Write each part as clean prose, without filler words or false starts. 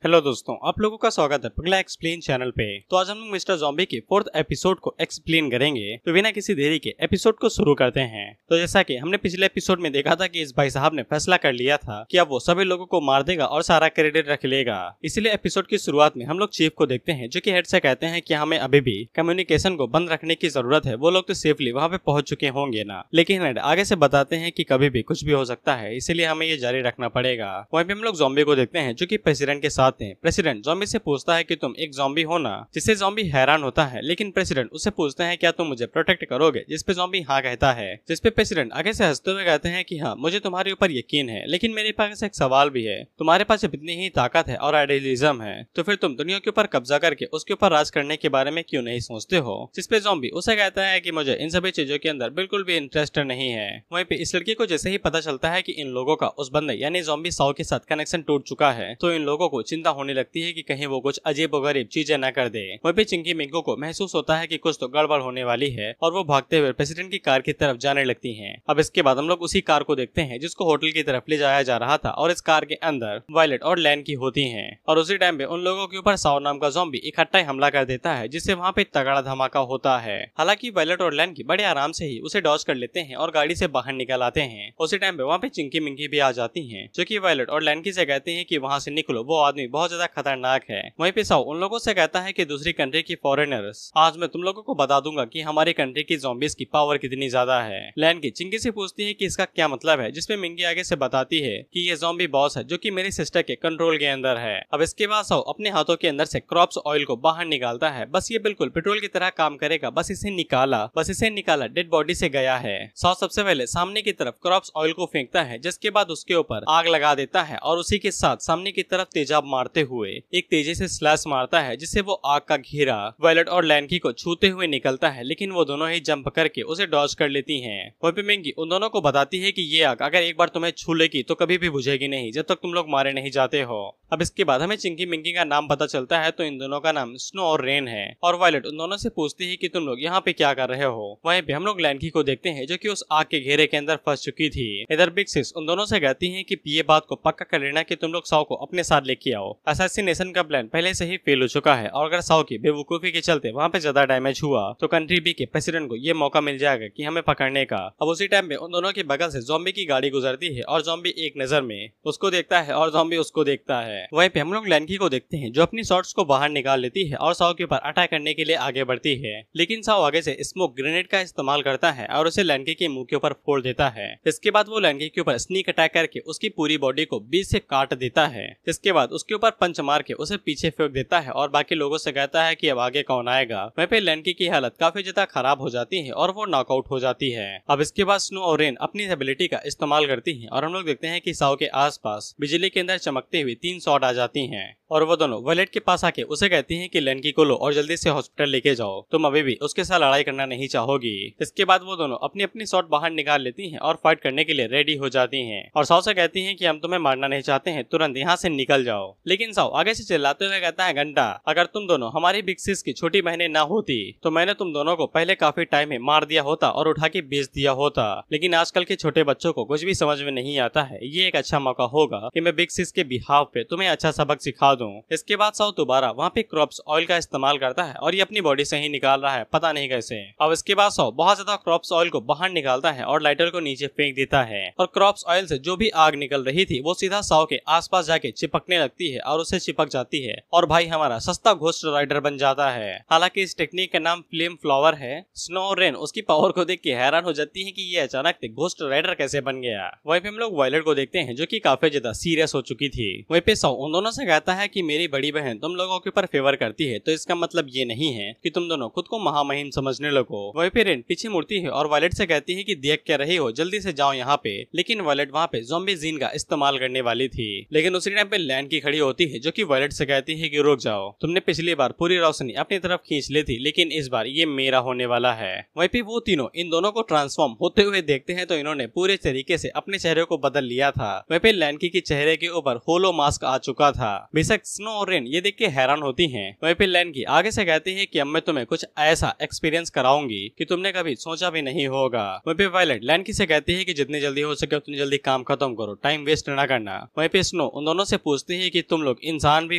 Hello दोस्तों, आप लोगों का स्वागत है पगला एक्सप्लेन चैनल पे। तो आज हम लोग मिस्टर ज़ॉम्बी के 4th एपिसोड को एक्सप्लेन करेंगे। तो बिना किसी देरी के एपिसोड को शुरू करते हैं। तो जैसा कि हमने पिछले एपिसोड में देखा था कि इस भाई साहब ने फैसला कर लिया था कि अब वो सभी लोगों को मार देगा और सारा क्रेडिट रख लेगा। इसीलिए एपिसोड की शुरुआत में हम लोग चीफ को देखते हैं, जो कि हेड से कहते हैं कि हमें अभी भी कम्युनिकेशन को बंद रखने की जरूरत है। वो लोग तो सेफली वहाँ पे पहुंच चुके होंगे ना, लेकिन हेड आगे से बताते हैं कि कभी भी कुछ भी हो सकता है, इसीलिए हमें ये जारी रखना पड़ेगा। वहीं पे हम लोग ज़ॉम्बी को देखते हैं, जो कि प्रेसिडेंट के साथ हैं। प्रेसिडेंट ज़ॉम्बी से पूछता है कि तुम एक ज़ॉम्बी हो ना, जिससे ज़ॉम्बी हैरान होता है। लेकिन प्रेसिडेंट उससे पूछता है क्या तुम मुझे प्रोटेक्ट करोगे, जिस पे ज़ॉम्बी हाँ कहता है। जिस पे प्रेसिडेंट आगे से हंसते हुए कहते हैं कि हाँ, मुझे तुम्हारे ऊपर यकीन है, लेकिन मेरे पास एक सवाल भी है। तुम्हारे पास जब इतनी ही ताकत है और आइडियलिज्म है, तो फिर तुम दुनिया के ऊपर कब्जा करके उसके ऊपर राज करने के बारे में क्यों नहीं सोचते हो। जिस पे ज़ॉम्बी उसे कहता है कि मुझे इन सभी चीजों के अंदर बिल्कुल भी इंटरेस्ट नहीं है। वहीं पे इस लड़की को जैसे ही पता चलता है कि इन लोगों का उस बंदे यानी ज़ॉम्बी साओ के साथ कनेक्शन टूट चुका है, तो इन लोगों को चिंता होने लगती है कि कहीं वो कुछ अजीबोगरीब चीजें न कर दे। वहीं पे चिंकी मिंको को महसूस होता है कि कुछ तो गड़बड़ होने वाली है और वो भागते हुए प्रेसिडेंट की कार की तरफ जाने लगती हैं। अब इसके बाद हम लोग उसी कार को देखते हैं जिसको होटल की तरफ ले जाया जा रहा था, और इस कार के अंदर वायलेट और लैन की होती हैं। और उसी टाइम पे उन लोगों के ऊपर साओ नाम का ज़ॉम्बी इकट्ठा हमला कर देता है, जिससे वहाँ पे तगड़ा धमाका होता है। हालांकि वायलेट और लैन की बड़े आराम से ही उसे डॉज कर लेते हैं और गाड़ी से बाहर निकल आते हैं। उसी टाइम पे वहाँ पे चिंकी मिंकी भी आ जाती हैं, जो कि वायलेट और लैन की से कहते हैं कि वहाँ से निकलो, वो आदमी बहुत ज्यादा खतरनाक है। वहीं पे साओ उन लोगों से कहता है कि दूसरी कंट्री की फॉरेनर्स, आज मैं तुम लोगों को बता दूंगा कि हमारी कंट्री की ज़ॉम्बीज की पावर कितनी ज्यादा है। लैन की चिंकी से पूछती है कि इसका क्या मतलब है, जिसपे मिंकी आगे से बताती है कि ये ज़ॉम्बी बॉस है, जो कि मेरी सिस्टर के कंट्रोल के अंदर है। अब इसके बाद साओ अपने हाथों के अंदर से क्रॉप्स ऑयल को बाहर निकालता है। बस ये बिल्कुल पेट्रोल की तरह काम करेगा, बस इसे निकाला डेड बॉडी से गया है। साओ सबसे पहले सामने की तरफ क्रॉप्स ऑयल को फेंकता है, जिसके बाद उसके ऊपर आग लगा देता है और उसी के साथ सामने की तरफ तेजाब मारते हुए एक तेजी से स्लैश मारता है, जिससे वो आग का घेरा वायलेट और लैनकी को छूते हुए निकलता है। लेकिन वो दोनों ही जंप करके उसे डॉज कर लेती हैं। वहीं पे मिंकी उन दोनों को बताती है कि ये आग अगर एक बार तुम्हें छू लेगी तो कभी भी बुझेगी नहीं, जब तक तुम लोग मारे नहीं जाते हो। अब इसके बाद हमें चिंकी मिंकी का नाम पता चलता है, तो इन दोनों का नाम स्नो और रेन है। और वायलेट उन दोनों से पूछती है कि तुम लोग यहाँ पे क्या कर रहे हो। वहीं पे हम लोग लैनकी को देखते हैं, जो कि उस आग के घेरे के अंदर फंस चुकी थी। इधर बिग सिस उन दोनों से कहती है कि ये बात को पक्का कर लेना कि तुम लोग साओ को अपने साथ लेके आओ। असैसिनेशन का प्लान पहले से ही फेल हो चुका है, और अगर साओ की बेवकूफी के चलते वहाँ पे ज्यादा डैमेज हुआ तो कंट्री बी के प्रेसिडेंट को ये मौका मिल जाएगा कि हमें पकड़ने का। अब उसी टाइम पे उन दोनों के बगल से ज़ॉम्बी की गाड़ी गुजरती है, और ज़ॉम्बी एक नजर में उसको देखता है और ज़ॉम्बी उसको देखता है। वहीं पे हम लोग लैनकी को देखते हैं, जो अपनी शॉट्स को बाहर निकाल लेती है और साओ के ऊपर अटैक करने के लिए आगे बढ़ती है। लेकिन साओ आगे से स्मोक ग्रेनेड का इस्तेमाल करता है और उसे लैनकी के मुंह के ऊपर फोड़ देता है। इसके बाद वो लैनकी के ऊपर स्नीक अटैक करके उसकी पूरी बॉडी को बीच से काट देता है। इसके बाद उसके ऊपर पंच मार के उसे पीछे फेंक देता है और बाकी लोगों से कहता है कि अब आगे कौन आएगा। वहीं पे लैनकी की हालत काफी ज्यादा खराब हो जाती है और वो नॉकआउट हो जाती है। अब इसके बाद स्नो और रेन अपनी एबिलिटी का इस्तेमाल करती है, और हम लोग देखते हैं कि साओ के आसपास बिजली के अंदर चमकते हुए 3 शॉट आ जाती हैं, और वो दोनों वायलेट के पास आके उसे कहती हैं कि लैनकी को लो और जल्दी से हॉस्पिटल लेके जाओ, तुम अभी भी उसके साथ लड़ाई करना नहीं चाहोगी। इसके बाद वो दोनों अपनी अपनी शॉट बाहर निकाल लेती हैं और फाइट करने के लिए रेडी हो जाती हैं, और साओ से कहती हैं कि हम तुम्हें मारना नहीं चाहते हैं, तुरंत यहाँ से निकल जाओ। लेकिन साओ आगे से चिल्लाते हुए कहता है, घंटा, अगर तुम दोनों हमारी बिग सिस की छोटी बहनें ना होती तो मैंने तुम दोनों को पहले काफी टाइम में मार दिया होता और उठा के बेच दिया होता। लेकिन आजकल के छोटे बच्चों को कुछ भी समझ में नहीं आता है, ये एक अच्छा मौका होगा कि मैं बिग सिस के बिहाफ पे तुम्हें अच्छा सबक सिखा दूं। इसके बाद साओ दोबारा वहाँ पे क्रॉप्स ऑयल का इस्तेमाल करता है, और ये अपनी बॉडी से ही निकाल रहा है, पता नहीं कैसे। अब इसके बाद साओ बहुत ज्यादा क्रॉप्स ऑयल को बाहर निकालता है और लाइटर को नीचे फेंक देता है, और क्रॉप्स ऑयल से जो भी आग निकल रही थी वो सीधा साओ के आसपास जाके चिपकने लगती है और उसे चिपक जाती है, और भाई हमारा सस्ता घोस्ट राइडर बन जाता है। हालांकि इस टेक्निक का नाम फ्लेम फ्लावर है। स्नो और रेन उसकी पावर को देख के हैरान हो जाती है कि ये अचानक से घोस्ट राइडर कैसे बन गया। वहीं पे हम लोग वायलेट को देखते हैं, जो कि काफी ज्यादा सीरियस हो चुकी थी। वहीं पे साओ उन दोनों से कहता है कि मेरी बड़ी बहन तुम लोगों के ऊपर फेवर करती है, तो इसका मतलब ये नहीं है कि तुम दोनों खुद को महामहिम समझने लगो। वहीं पे रेन पीछे मुड़ती है और वायलेट से कहती है कि देख क्या रही हो, जल्दी से जाओ यहाँ पे। लेकिन वायलेट वहाँ पे ज़ॉम्बी जीन का इस्तेमाल करने वाली थी, लेकिन उसी टाइम पे लैन की खड़ी होती है, जो कि वायलेट से कहती है कि रुक जाओ, तुमने पिछली बार पूरी रोशनी अपनी तरफ खींच ली थी, लेकिन इस बार ये मेरा होने वाला है। वहीं पे वो तीनों इन दोनों को ट्रांसफॉर्म होते हुए देखते हैं, तो इन्होंने पूरे तरीके से अपने चेहरे को बदल लिया था। वहीं पे लैनकी के चेहरे के ऊपर होलो मास्क आ चुका था। बेशक स्नो और रेन ये देख के हैरान होती हैं। वहीं पे लैनकी आगे से कहती है कि अब मैं तुम्हें कुछ ऐसा एक्सपीरियंस कराऊंगी कि तुमने कभी सोचा भी नहीं होगा। वहीं पे वायलेट लैनकी से कहती है कि जितनी जल्दी हो सके उतनी जल्दी काम खत्म करो, टाइम वेस्ट न करना। वहीं पे स्नो उन दोनों से पूछती है कि तुम लोग इंसान भी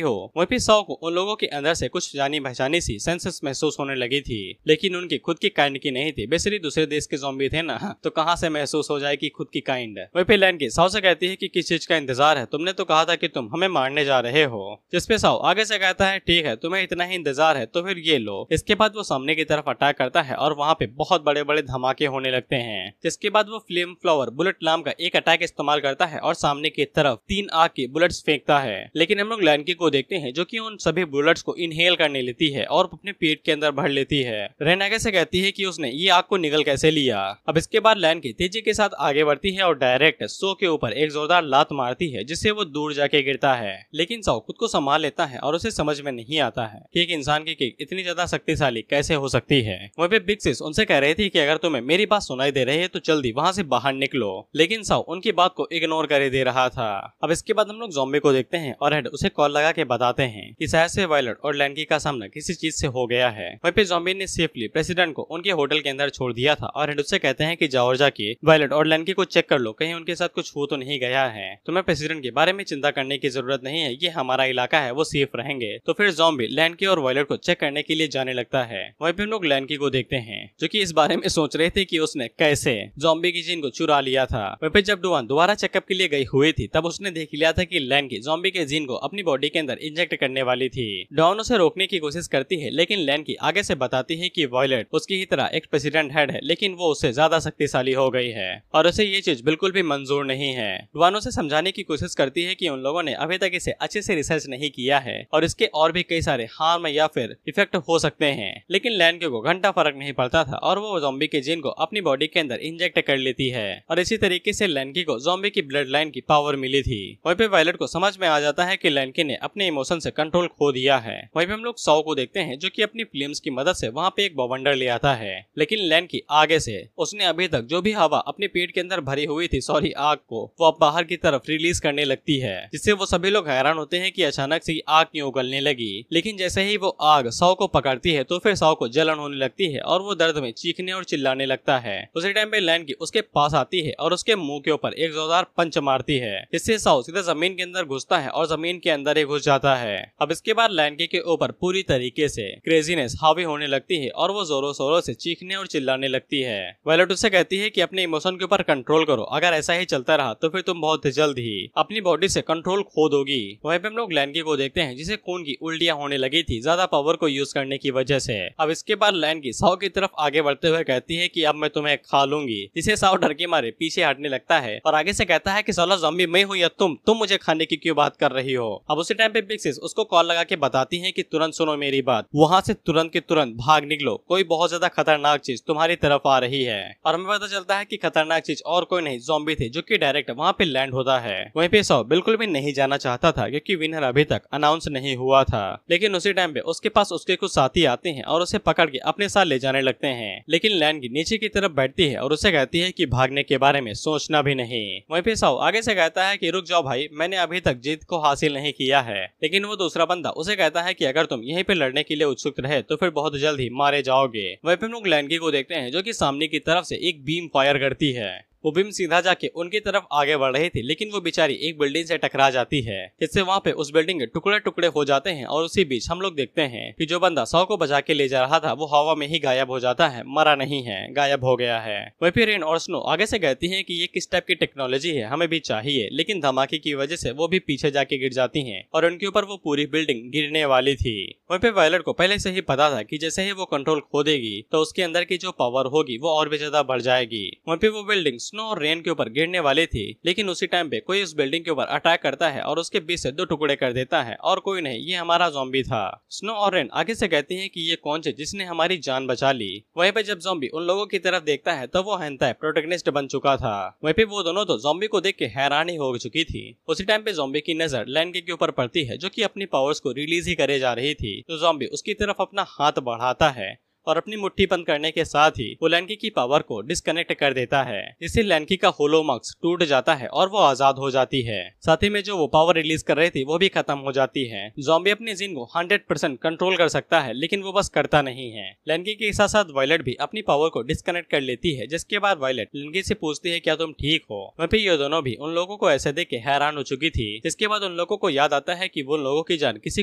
हो। वहीं पे सौ को उन लोगों के अंदर से कुछ जानी पहचानी सी सेंसेस महसूस होने लगी थी, लेकिन उनकी खुद की काइंड की नहीं थी। बेसिकली दूसरे देश के ज़ॉम्बी थे ना, तो कहाँ से महसूस हो जाएगी खुद की काइंड। वहीं पे लैन की साउ से कहती है कि किस चीज का इंतजार है, तुमने तो कहा था कि तुम हमें मारने जा रहे हो। जिसपे साउ आगे से कहता है ठीक है, तुम्हें इतना ही इंतजार है तो फिर ये लो। इसके बाद वो सामने की तरफ अटैक करता है और वहाँ पे बहुत बड़े बड़े धमाके होने लगते हैं। जिसके बाद वो फ्लेम फ्लावर बुलेट नाम का एक अटैक इस्तेमाल करता है और सामने की तरफ 3 आग की बुलेट्स फेंकता है। लेकिन हम लोग लैनकी को देखते हैं जो कि उन सभी बुलेट्स को इनहेल करने लेती है और अपने पेट के अंदर भर लेती है। रेन आगे से कहती है कि उसने ये आग को निगल कैसे लिया। अब इसके बाद लैनकी तेजी के साथ आगे बढ़ती है और डायरेक्ट सो के ऊपर एक जोरदार लात मारती है, जिससे वो दूर जाके गिरता है। लेकिन सो खुद को संभाल लेता है और उसे समझ में नहीं आता है कि एक इंसान की किक इतनी ज्यादा शक्तिशाली कैसे हो सकती है। वहीं पे बिग सिस उनसे कह रही थी कि अगर तुम्हें मेरी बात सुनाई दे रही है तो जल्दी वहाँ से बाहर निकलो, लेकिन सो उनकी बात को इग्नोर कर दे रहा था। अब इसके बाद हम लोग ज़ॉम्बी को देखते हैं और हेड उसे कॉल लगा के बताते हैं कि शायद से वायलट और लैनकी का सामना किसी चीज से हो गया है। वहीं पे ज़ॉम्बी ने सेफली प्रेसिडेंट को उनके होटल के अंदर छोड़ दिया था और हेड उससे कहते हैं कि जाओ जाके वायलट और लैनकी को चेक कर लो, कहीं उनके साथ कुछ हो तो नहीं गया है। तुम्हें प्रेसिडेंट के बारे में चिंता करने की जरूरत नहीं है, ये हमारा इलाका है, वो सेफ रहेंगे। तो फिर ज़ॉम्बी लैनकी और वायलट को चेक करने के लिए जाने लगता है। वहीं पे हम लोग लैनकी को देखते हैं जो कि इस बारे में सोच रहे थे कि उसने कैसे ज़ॉम्बी की जीन को चुरा लिया था। वहीं पे जब डुआन दोबारा चेकअप के लिए गई हुई थी तब उसने देख लिया था कि लैनकी ज़ॉम्बी के जीन को अपनी बॉडी के अंदर इंजेक्ट करने वाली थी। डॉन उसे रोकने की कोशिश करती है, लेकिन लैनकी आगे से बताती है कि वायलट उसकी ही तरह एक प्रेसिडेंट हेड है, लेकिन वो उससे ज्यादा शक्तिशाली हो गई है और उसे ये चीज बिल्कुल भी मंजूर नहीं है। डुआन उसे समझाने की कोशिश करती है कि उन लोगों ने अभी तक इसे अच्छे से रिसर्च नहीं किया है और इसके और भी कई सारे हार्म या फिर इफेक्ट हो सकते हैं। लेकिन लैनकी को घंटा फर्क नहीं पड़ता था और वो ज़ॉम्बी के जीन को अपनी बॉडी के अंदर इंजेक्ट कर लेती है और इसी तरीके से लैनकी को ज़ॉम्बी की ब्लड लाइन की पावर मिली थी। वहीं पे वायलट को समझ में आ जाता है कि लैनकी ने अपने इमोशन से कंट्रोल खो दिया है। वहीं पे हम लोग सौ को देखते हैं जो कि अपनी फ्लेम्स की मदद से वहाँ पे एक बवंडर ले आता है, लेकिन लैनकी आगे से उसने अभी तक जो भी हवा अपने पेट के अंदर भरी हुई थी सॉरी आग को, वो अब बाहर की तरफ रिलीज करने लगती है, जिससे वो सभी लोग हैरान होते हैं कि अचानक से आग क्यों उगलने लगी। लेकिन जैसे ही वो आग सौ को पकड़ती है तो फिर सौ को जलन होने लगती है और वो दर्द में चीखने और चिल्लाने लगता है। उसी टाइम पे लैनकी उसके पास आती है और उसके मुंह के ऊपर एक जोरदार पंच मारती है, जिससे सौ सीधा जमीन के अंदर घुसता है और जमीन के अंदर ही घुस जाता है। अब इसके बाद लैनकी के ऊपर पूरी तरीके से क्रेजीनेस हावी होने लगती है और वो जोरों शोरों से चीखने और चिल्लाने लगती है। वायलट उससे कहती है कि अपने इमोशन के ऊपर कंट्रोल करो, अगर ऐसा ही चलता रहा तो फिर तुम बहुत जल्द ही अपनी बॉडी से कंट्रोल खो दोगी। वहीं पे हम लोग लैनकी को देखते हैं जिसे खून की उल्टियां होने लगी थी ज्यादा पावर को यूज करने की वजह से। अब इसके बाद लैनकी सौ की तरफ आगे बढ़ते हुए कहती है कि अब मैं तुम्हें खा लूंगी, जिसे सौ डर के मारे पीछे हटने लगता है और आगे से कहता है कि साला ज़ॉम्बी मैं हूँ या तुम मुझे खाने की क्यों बात कर रही हो। अब उसी टाइम पे बिग सिस उसको कॉल लगा के बताती है कि तुरंत सुनो मेरी बात, वहाँ से तुरंत के तुरंत भाग निकलो, कोई बहुत ज्यादा खतरनाक चीज तुम्हारी तरफ आ रही है। और हमें पता चलता है कि खतरनाक चीज और कोई नहीं ज़ॉम्बी थे जो कि डायरेक्ट वहाँ पे लैंड होता है। वहीं पे सौ बिल्कुल भी नहीं जाना चाहता था क्योंकि विनर अभी तक अनाउंस नहीं हुआ था, लेकिन उसी टाइम पे उसके पास उसके कुछ साथी आते हैं और उसे पकड़ के अपने साथ ले जाने लगते हैं। लेकिन लैनकी नीचे की तरफ बैठती है और उसे कहती है कि भागने के बारे में सोचना भी नहीं। वहीं पे सौ आगे से कहता है कि रुक जाओ भाई, मैंने अभी तक जीत को हासिल नहीं किया है। लेकिन वो दूसरा बंदा उसे कहता है कि अगर तुम यहीं पे लड़ने के लिए उत्सुक रहे तो फिर बहुत जल्द ही मारे जाओगे। वहीं पे हम लोग लैनकी को देखते हैं जो कि सामने की तरफ से एक बीम फायर करती है। वो बीम सीधा जाके उनकी तरफ आगे बढ़ रही थी, लेकिन वो बेचारी एक बिल्डिंग से टकरा जाती है, जिससे वहाँ पे उस बिल्डिंग के टुकड़े टुकड़े हो जाते हैं। और उसी बीच हम लोग देखते हैं कि जो बंदा सौ को बचा के ले जा रहा था वो हवा में ही गायब हो जाता है, मरा नहीं है, गायब हो गया है। वहीं फिर रेन और स्नो आगे से कहती है कि ये किस टाइप की टेक्नोलॉजी है, हमें भी चाहिए, लेकिन धमाके की वजह से वो भी पीछे जाके गिर जाती है और उनके ऊपर वो पूरी बिल्डिंग गिरने वाली थी। वहीं पे वायलट को पहले से ही पता था कि जैसे ही वो कंट्रोल खो देगी तो उसके अंदर की जो पावर होगी वो और भी ज्यादा बढ़ जाएगी। वहीं पे वो बिल्डिंग स्नो और रेन के ऊपर गिरने वाली थी, लेकिन उसी टाइम पे कोई उस बिल्डिंग के ऊपर अटैक करता है और उसके बीच से 2 टुकड़े कर देता है, और कोई नहीं, ये हमारा ज़ॉम्बी था। स्नो और रेन आगे से कहती हैं कि ये कौन है जिसने हमारी जान बचा ली। वहीं पे जब ज़ॉम्बी उन लोगों की तरफ देखता है तो वो हेंताई प्रोटैगनिस्ट बन चुका था। वहीं पे वो दोनों तो ज़ॉम्बी को देख के हैरान ही हो चुकी थी। उसी टाइम पे ज़ॉम्बी की नजर लैनकी के ऊपर पड़ती है जो कि अपनी पावर्स को रिलीज ही करे जा रही थी, तो ज़ॉम्बी उसकी तरफ अपना हाथ बढ़ाता है और अपनी मुट्ठी बंद करने के साथ ही वो लैंकी की पावर को डिस्कनेक्ट कर देता है, जिससे लैंकी का होलो मार्क्स टूट जाता है और वो आजाद हो जाती है। साथ ही में जो वो पावर रिलीज कर रही थी वो भी खत्म हो जाती है। ज़ॉम्बी अपनी जिन को 100% कंट्रोल कर सकता है, लेकिन वो बस करता नहीं है। लैंकी के साथ साथ वायलेट भी अपनी पावर को डिस्कनेक्ट कर लेती है, जिसके बाद वायलेट लैंकी से पूछती है क्या तुम ठीक हो। वहीं पे ये दोनों भी उन लोगों को ऐसे देख के हैरान हो चुकी थी। इसके बाद उन लोगों को याद आता है कि वो लोगों की जान किसी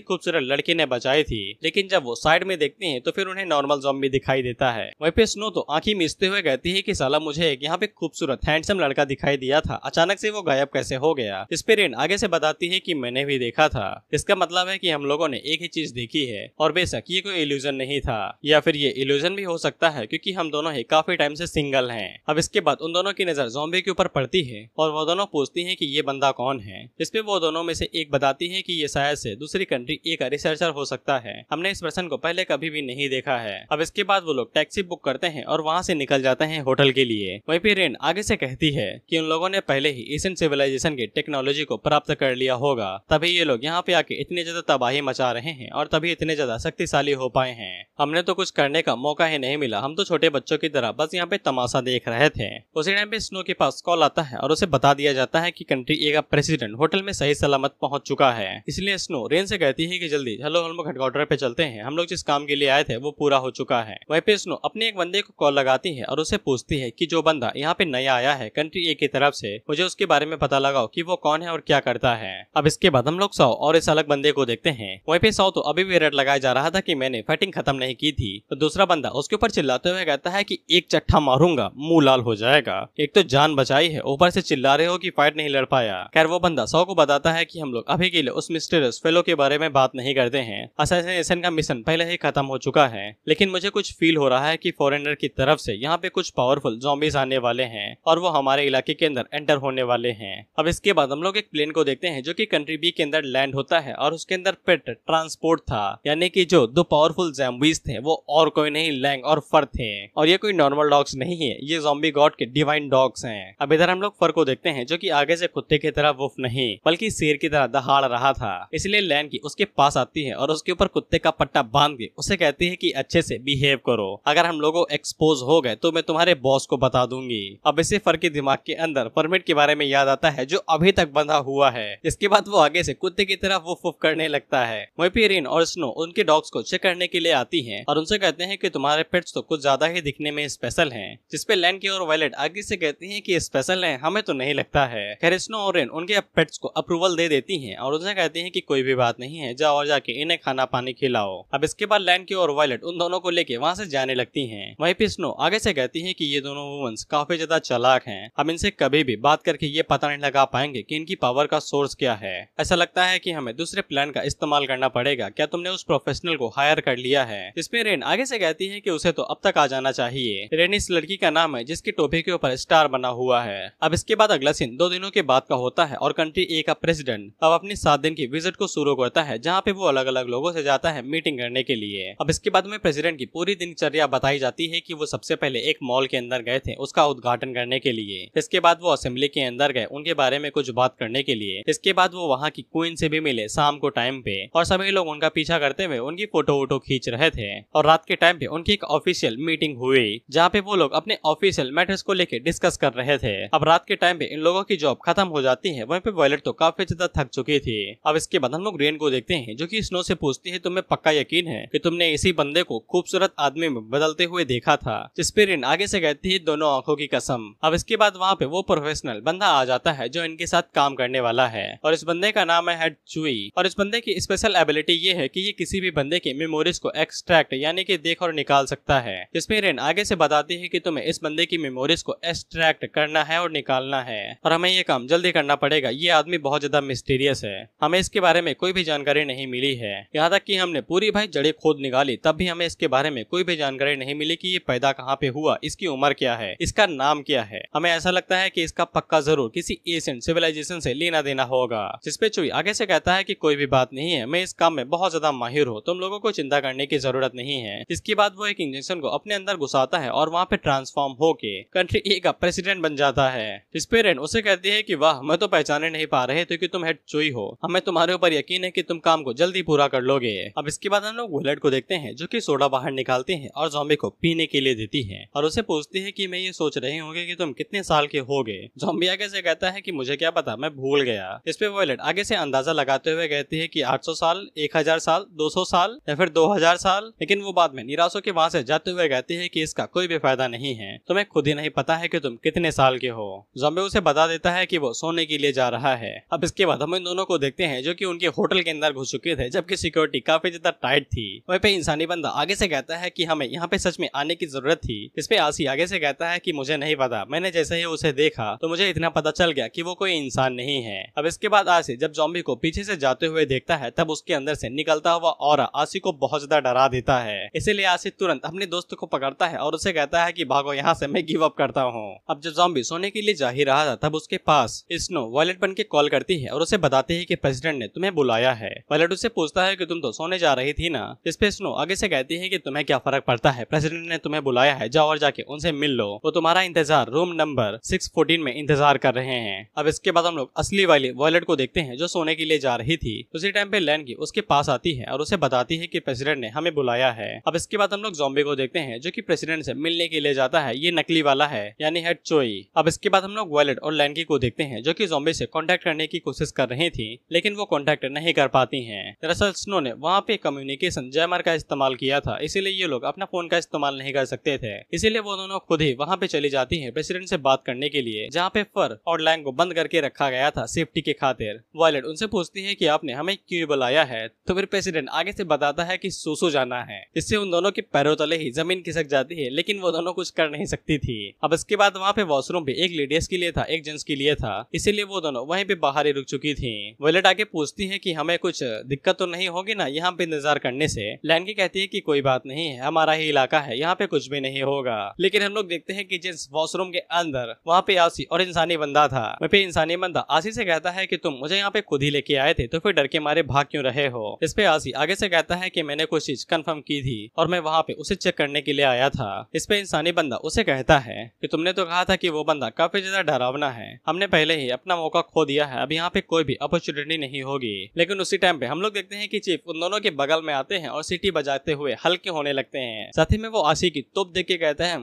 खूबसूरत लड़की ने बचाई थी, लेकिन जब वो साइड में देखती हैं तो फिर उन्हें नॉर्मल ज़ॉम्बी दिखाई देता है। वहीं पे स्नो तो आंखें मीचते हुए कहती है कि साला मुझे एक यहाँ पे खूबसूरत हैंडसम लड़का दिखाई दिया था, अचानक से वो गायब कैसे हो गया। इस पे रेन आगे से बताती है कि मैंने भी देखा था। इसका मतलब है कि हम लोगों ने एक ही चीज देखी है और बेशक ये कोई इल्यूजन नहीं था, या फिर ये इल्यूजन भी हो सकता है क्योंकि हम दोनों ही काफी टाइम से सिंगल हैं। अब इसके बाद उन दोनों की नजर ज़ॉम्बी के ऊपर पड़ती है और वो दोनों पूछती हैं कि ये बंदा कौन है। इसपे वो दोनों में से एक बताती है कि ये शायद से दूसरी कंट्री एक रिसर्चर हो सकता है, हमने इस पर्सन को पहले कभी भी नहीं देखा है। अब इसके बाद वो लोग टैक्सी बुक करते हैं और वहाँ से निकल जाते हैं होटल के लिए। वहीं पे रेन आगे से कहती है कि उन लोगों ने पहले ही एशियन सिविलाइजेशन की टेक्नोलॉजी को प्राप्त कर लिया होगा, तभी ये लोग यहाँ पे आके इतनी ज्यादा तबाही मचा रहे हैं और तभी इतने ज्यादा शक्तिशाली हो पाए हैं। हमने तो कुछ करने का मौका ही नहीं मिला, हम तो छोटे बच्चों की तरह बस यहाँ पे तमाशा देख रहे थे। उसी टाइम पे स्नो के पास कॉल आता है और उसे बता दिया जाता है कि कंट्री ए का प्रेसिडेंट होटल में सही सलामत पहुंच चुका है। इसलिए स्नो रेन से कहती है कि जल्दी चलो हम लोग हेडक्वार्टर पे चलते हैं, हम लोग जिस काम के लिए आए थे वो पूरा हो चुका है। वहीं पे स्नो अपने एक बंदे को कॉल लगाती है और उसे पूछती है कि जो बंदा यहाँ पे नया आया है कंट्री ए की तरफ से, मुझे उसके बारे में पता लगाओ कि वो कौन है और क्या करता है। अब इसके बाद हम लोग सौ और इस अलग बंदे को देखते हैं। वहीं पे सौ तो अभी भी रेड लगाया जा रहा था कि मैंने फाइटिंग खत्म नहीं की थी, तो दूसरा बंदा उसके ऊपर चिल्लाते हुए कहता है कि एक चट्टा मारूंगा मुंह लाल हो जाएगा, एक तो जान बचाई है ऊपर से चिल्ला रहे हो कि फाइट नहीं लड़ पाया। खैर वो बंदा सौ को बताता है कि हम लोग अभी के लिए उस मिस्टीरियस फेलो के बारे में बात नहीं करते हैं, असैसिनेशन का मिशन पहले ही खत्म हो चुका है, लेकिन मुझे कुछ फील हो रहा है कि फॉरेनर की तरफ से यहाँ पे कुछ पावरफुल ज़ॉम्बीज आने वाले हैं और वो हमारे इलाके के अंदर एंटर होने वाले हैं। अब इसके बाद हम लोग एक प्लेन को देखते हैं जो कि कंट्री बी के अंदर लैंड होता है और उसके अंदर पेट ट्रांसपोर्ट था, यानी कि जो दो पावरफुल ज़ॉम्बीज थे वो और कोई नहीं लैंग और फर थे, और ये कोई नॉर्मल डॉग्स नहीं है, ये ज़ॉम्बी गॉड के डिवाइन डॉग्स हैं। अब इधर हम लोग फर को देखते हैं जो कि आगे से कुत्ते की तरह वुफ नहीं बल्कि शेर की तरह दहाड़ रहा था, इसलिए लैंड की उसके पास आती है और उसके ऊपर कुत्ते का पट्टा बांध के उसे कहती है कि अच्छे से बिहेव करो, अगर हम लोगों एक्सपोज हो गए तो मैं तुम्हारे बॉस को बता दूंगी। अब इसे फर के दिमाग के अंदर परमिट के बारे में याद आता है जो अभी तक बंधा हुआ है। इसके बाद वो आगे से कुत्ते की तरह वुफ वुफ करने लगता है। वहीं पे रेन और स्नो उनके डॉग्स को चेक करने के लिए आती हैं और उनसे कहते हैं कि तुम्हारे पेट्स तो कुछ ज्यादा ही दिखने में स्पेशल हैं, जिसपे लैंड की और वायलेट आगे से कहती हैं कि स्पेशल है, हमें तो नहीं लगता है। खैर स्नो और रेन उनके पेट्स को अप्रूवल दे देती हैं और उनसे कहती हैं कि कोई भी बात नहीं है, जाओ और जाके इन्हें खाना पानी खिलाओ। अब इसके बाद लैंड की और वायलेट उन दोनों को लेके वहाँ से जाने लगती हैं। वहीं पे स्नो आगे से कहती है कि ये दोनों वुमेन्स काफी ज्यादा चालाक हैं, हम इनसे कभी भी बात करके ये पता नहीं लगा पाएंगे कि इनकी पावर का सोर्स क्या है। ऐसा लगता है कि हमें दूसरे प्लान का इस्तेमाल करना पड़ेगा, क्या तुमने उस प्रोफेशनल को हायर कर लिया है। इसमें रेन आगे से कहती है कि उसे तो अब तक आ जाना चाहिए। रेन इस लड़की का नाम है जिसकी टोपी के ऊपर स्टार बना हुआ है। अब इसके बाद अगला सीन 2 दिनों के बाद का होता है और कंट्री ए का प्रेसिडेंट अब अपनी 7 दिन की विजिट को शुरू करता है, जहाँ पे वो अलग अलग लोगों से जाता है मीटिंग करने के लिए। अब इसके बाद में प्रेसिडेंट की पूरी दिनचर्या बताई जाती है कि वो सबसे पहले एक मॉल के अंदर गए थे उसका उद्घाटन करने के लिए, इसके बाद वो असेंबली के अंदर गए उनके बारे में कुछ बात करने के लिए, इसके बाद वो वहाँ की क्वीन से भी मिले शाम को टाइम पे और सभी लोग उनका पीछा करते हुए उनकी फोटो वोटो खींच रहे थे। और रात के टाइम पे उनकी एक ऑफिशियल मीटिंग हुई जहाँ पे वो लोग अपने ऑफिशियल मैटर्स को लेके डिस्कस कर रहे थे। अब रात के टाइम पे इन लोगों की जॉब खत्म हो जाती है, वहीं पे वायलेट तो काफी ज्यादा थक चुकी थी। अब इसके बाद हम लोग रेन को देखते हैं जो कि स्नो से पूछती है तुम्हें पक्का यकीन है कि तुमने इसी बंदे को खूबसूरत आदमी में बदलते हुए देखा था, जिस पे रेन आगे से कहती है दोनों आंखों की कसम। अब इसके बाद वहाँ पे वो प्रोफेशनल बंदा आ जाता है जो इनके साथ काम करने वाला है और इस बंदे का नाम है हेड चुई और इस बंदे की स्पेशल एबिलिटी ये है कि ये किसी भी बंदे के मेमोरीज को एक्सट्रैक्ट यानी कि देख और निकाल सकता है। जिसमें रेन आगे से बताती है कि तुम्हें इस बंदे की मेमोरीज को एक्सट्रैक्ट करना है और निकालना है और हमें ये काम जल्दी करना पड़ेगा। ये आदमी बहुत ज्यादा मिस्टीरियस है, हमें इसके बारे में कोई भी जानकारी नहीं मिली है, यहाँ तक कि हमने पूरी भाई जड़ें खोद निकाली तब भी हमें इसके बारे में कोई भी जानकारी नहीं मिली कि ये पैदा कहाँ पे हुआ, इसकी उम्र क्या है, इसका नाम क्या है। हमें ऐसा लगता है कि इसका पक्का जरूर किसी एशियन सिविलाइजेशन से लेना देना होगा। जिसपे चुई आगे से कहता है कि कोई भी बात नहीं है, मैं इस काम में बहुत ज्यादा माहिर हूँ, तुम लोगों को चिंता करने की जरूरत नहीं है। इसके बाद वो एक इंजेक्शन को अपने अंदर घुसाता है और वहाँ पे ट्रांसफॉर्म होके कंट्री ए का प्रेसिडेंट बन जाता है। इस पे रेन उसे कहती है कि वाह मैं तो पहचाने नहीं पा रहे थे कि तुम हेड चुई हो, हमें तुम्हारे ऊपर यकीन है कि तुम काम को जल्दी पूरा कर लोगे। अब इसके बाद हम लोग वायलेट को देखते हैं जो कि सोडा बाहर निकालती है और ज़ॉम्बी को पीने के लिए देती है और उसे पूछती है कि मैं ये सोच रही होंगे कि तुम कितने साल के होगे। ज़ॉम्बी आगे से कहता है कि मुझे क्या पता, मैं भूल गया। इस पे वॉयलेट आगे से अंदाजा लगाते हुए कहती है कि 800 साल, 1000 साल, 200 साल या फिर 2000 साल। लेकिन वो बाद में निराश होकर वहाँ से जाते हुए कहती है कि इसका कोई भी फायदा नहीं है, तुम्हें खुद ही नहीं पता है कि तुम कितने साल के हो। ज़ॉम्बी उसे बता देता है कि वो सोने के लिए जा रहा है। अब इसके बाद हम इन दोनों को देखते हैं जो कि उनके होटल के अंदर घुस चुके थे, जबकि सिक्योरिटी काफी ज्यादा टाइट थी। वहीं पे इंसानी बंदा आगे से कहता है कि हमें यहाँ पे सच में आने की जरूरत थी। इस पे आसी आगे से कहता है कि मुझे नहीं पता, मैंने जैसे ही उसे देखा तो मुझे इतना पता चल गया कि वो कोई इंसान नहीं है। अब इसके बाद आसी जब ज़ॉम्बी को पीछे से जाते हुए देखता है तब उसके अंदर से निकलता हुआ ऑरा आसी को बहुत ज्यादा डरा देता है। इसीलिए आसी तुरंत अपने दोस्त को पकड़ता है और उसे कहता है कि भागो यहाँ से, मैं गिव अप करता हूँ। अब जब ज़ॉम्बी सोने के लिए जा ही रहा था तब उसके पास स्नो वॉयलेट बन के कॉल करती है और उसे बताती है कि प्रेसिडेंट ने तुम्हें बुलाया है। वॉयलेट उससे पूछता है कि तुम तो सोने जा रही थी ना। इस पे स्नो आगे से कहती है कि तुम्हें क्या फर्क पड़ता है, प्रेसिडेंट ने तुम्हें बुलाया है, जाओ और जाके उनसे मिल लो, वो तुम्हारा इंतजार रूम नंबर 614 में इंतजार कर रहे हैं। अब इसके बाद हम लोग असली वाली वॉयलेट को देखते हैं जो सोने के लिए जा रही थी। उसी टाइम पे लैन की उसके पास आती है और उसे बताती है कि प्रेसिडेंट ने हमें बुलाया है। अब इसके बाद हम लोग ज़ॉम्बी को देखते हैं जो कि प्रेसिडेंट से मिलने के लिए जाता है। ये नकली वाला है यानी हेड चोई। अब इसके बाद हम लोग वॉयलेट और लैन को देखते हैं जो कि ज़ॉम्बी से कांटेक्ट करने की कोशिश कर रही थी, लेकिन वो कांटेक्ट नहीं कर पाती हैं। दरअसल स्नो ने वहाँ पे कम्युनिकेशन जैमर का इस्तेमाल किया था, इसीलिए ये लोग अपना फोन का इस्तेमाल नहीं कर सकते थे। इसीलिए वो दोनों खुद ही वहाँ पे चली जाती हैं प्रेसिडेंट से बात करने के लिए, जहाँ पे फर और लैंग को बंद करके रखा गया था सेफ्टी के खातिर। वॉयलेट उनसे पूछती है कि आपने हमें क्यों बुलाया है, तो फिर प्रेसिडेंट आगे से बताता है कि सूसू जाना है। इससे उन दोनों के पैरों तले ही जमीन खिसक जाती है, लेकिन वो दोनों कुछ कर नहीं सकती थी। अब इसके बाद वहाँ पे वॉशरूम पे एक लेडीज के लिए था, एक जेंट्स के लिए था, इसीलिए वो दोनों वहीं पे बाहर ही रुक चुकी थी। वॉयलेट आगे पूछती है कि हमें कुछ दिक्कत तो नहीं होगी ना यहाँ पे इंतजार करने से। लैंगी कहती है कि कोई बात नहीं है, हमारा ही इलाका है, यहाँ पे कुछ भी नहीं होगा। लेकिन हम लोग देखते हैं कि जिस वॉशरूम के अंदर वहाँ पे आसी और इंसानी बंदा था, वहाँ पे इंसानी बंदा आसी से कहता है कि तुम मुझे यहाँ पे खुद ही लेके आए थे, तो फिर डर के मारे भाग क्यों रहे हो। इस पे आसी आगे से कहता है कि मैंने कुछ चीज कंफर्म की थी और मैं वहाँ पे उसे चेक करने के लिए आया था। इस पे इंसानी बंदा उसे कहता है कि तुमने तो कहा था कि वो बंदा काफी ज्यादा डरावना है, हमने पहले ही अपना मौका खो दिया है, अब यहाँ पे कोई भी अपॉर्चुनिटी नहीं होगी। लेकिन उसी टाइम पे हम लोग देखते हैं कि चीफ उन दोनों के बगल में आते हैं और सीटी बजाते हुए हल्के होने लगते हैं। साथ ही में वो आसी की तोप देख के कहते हैं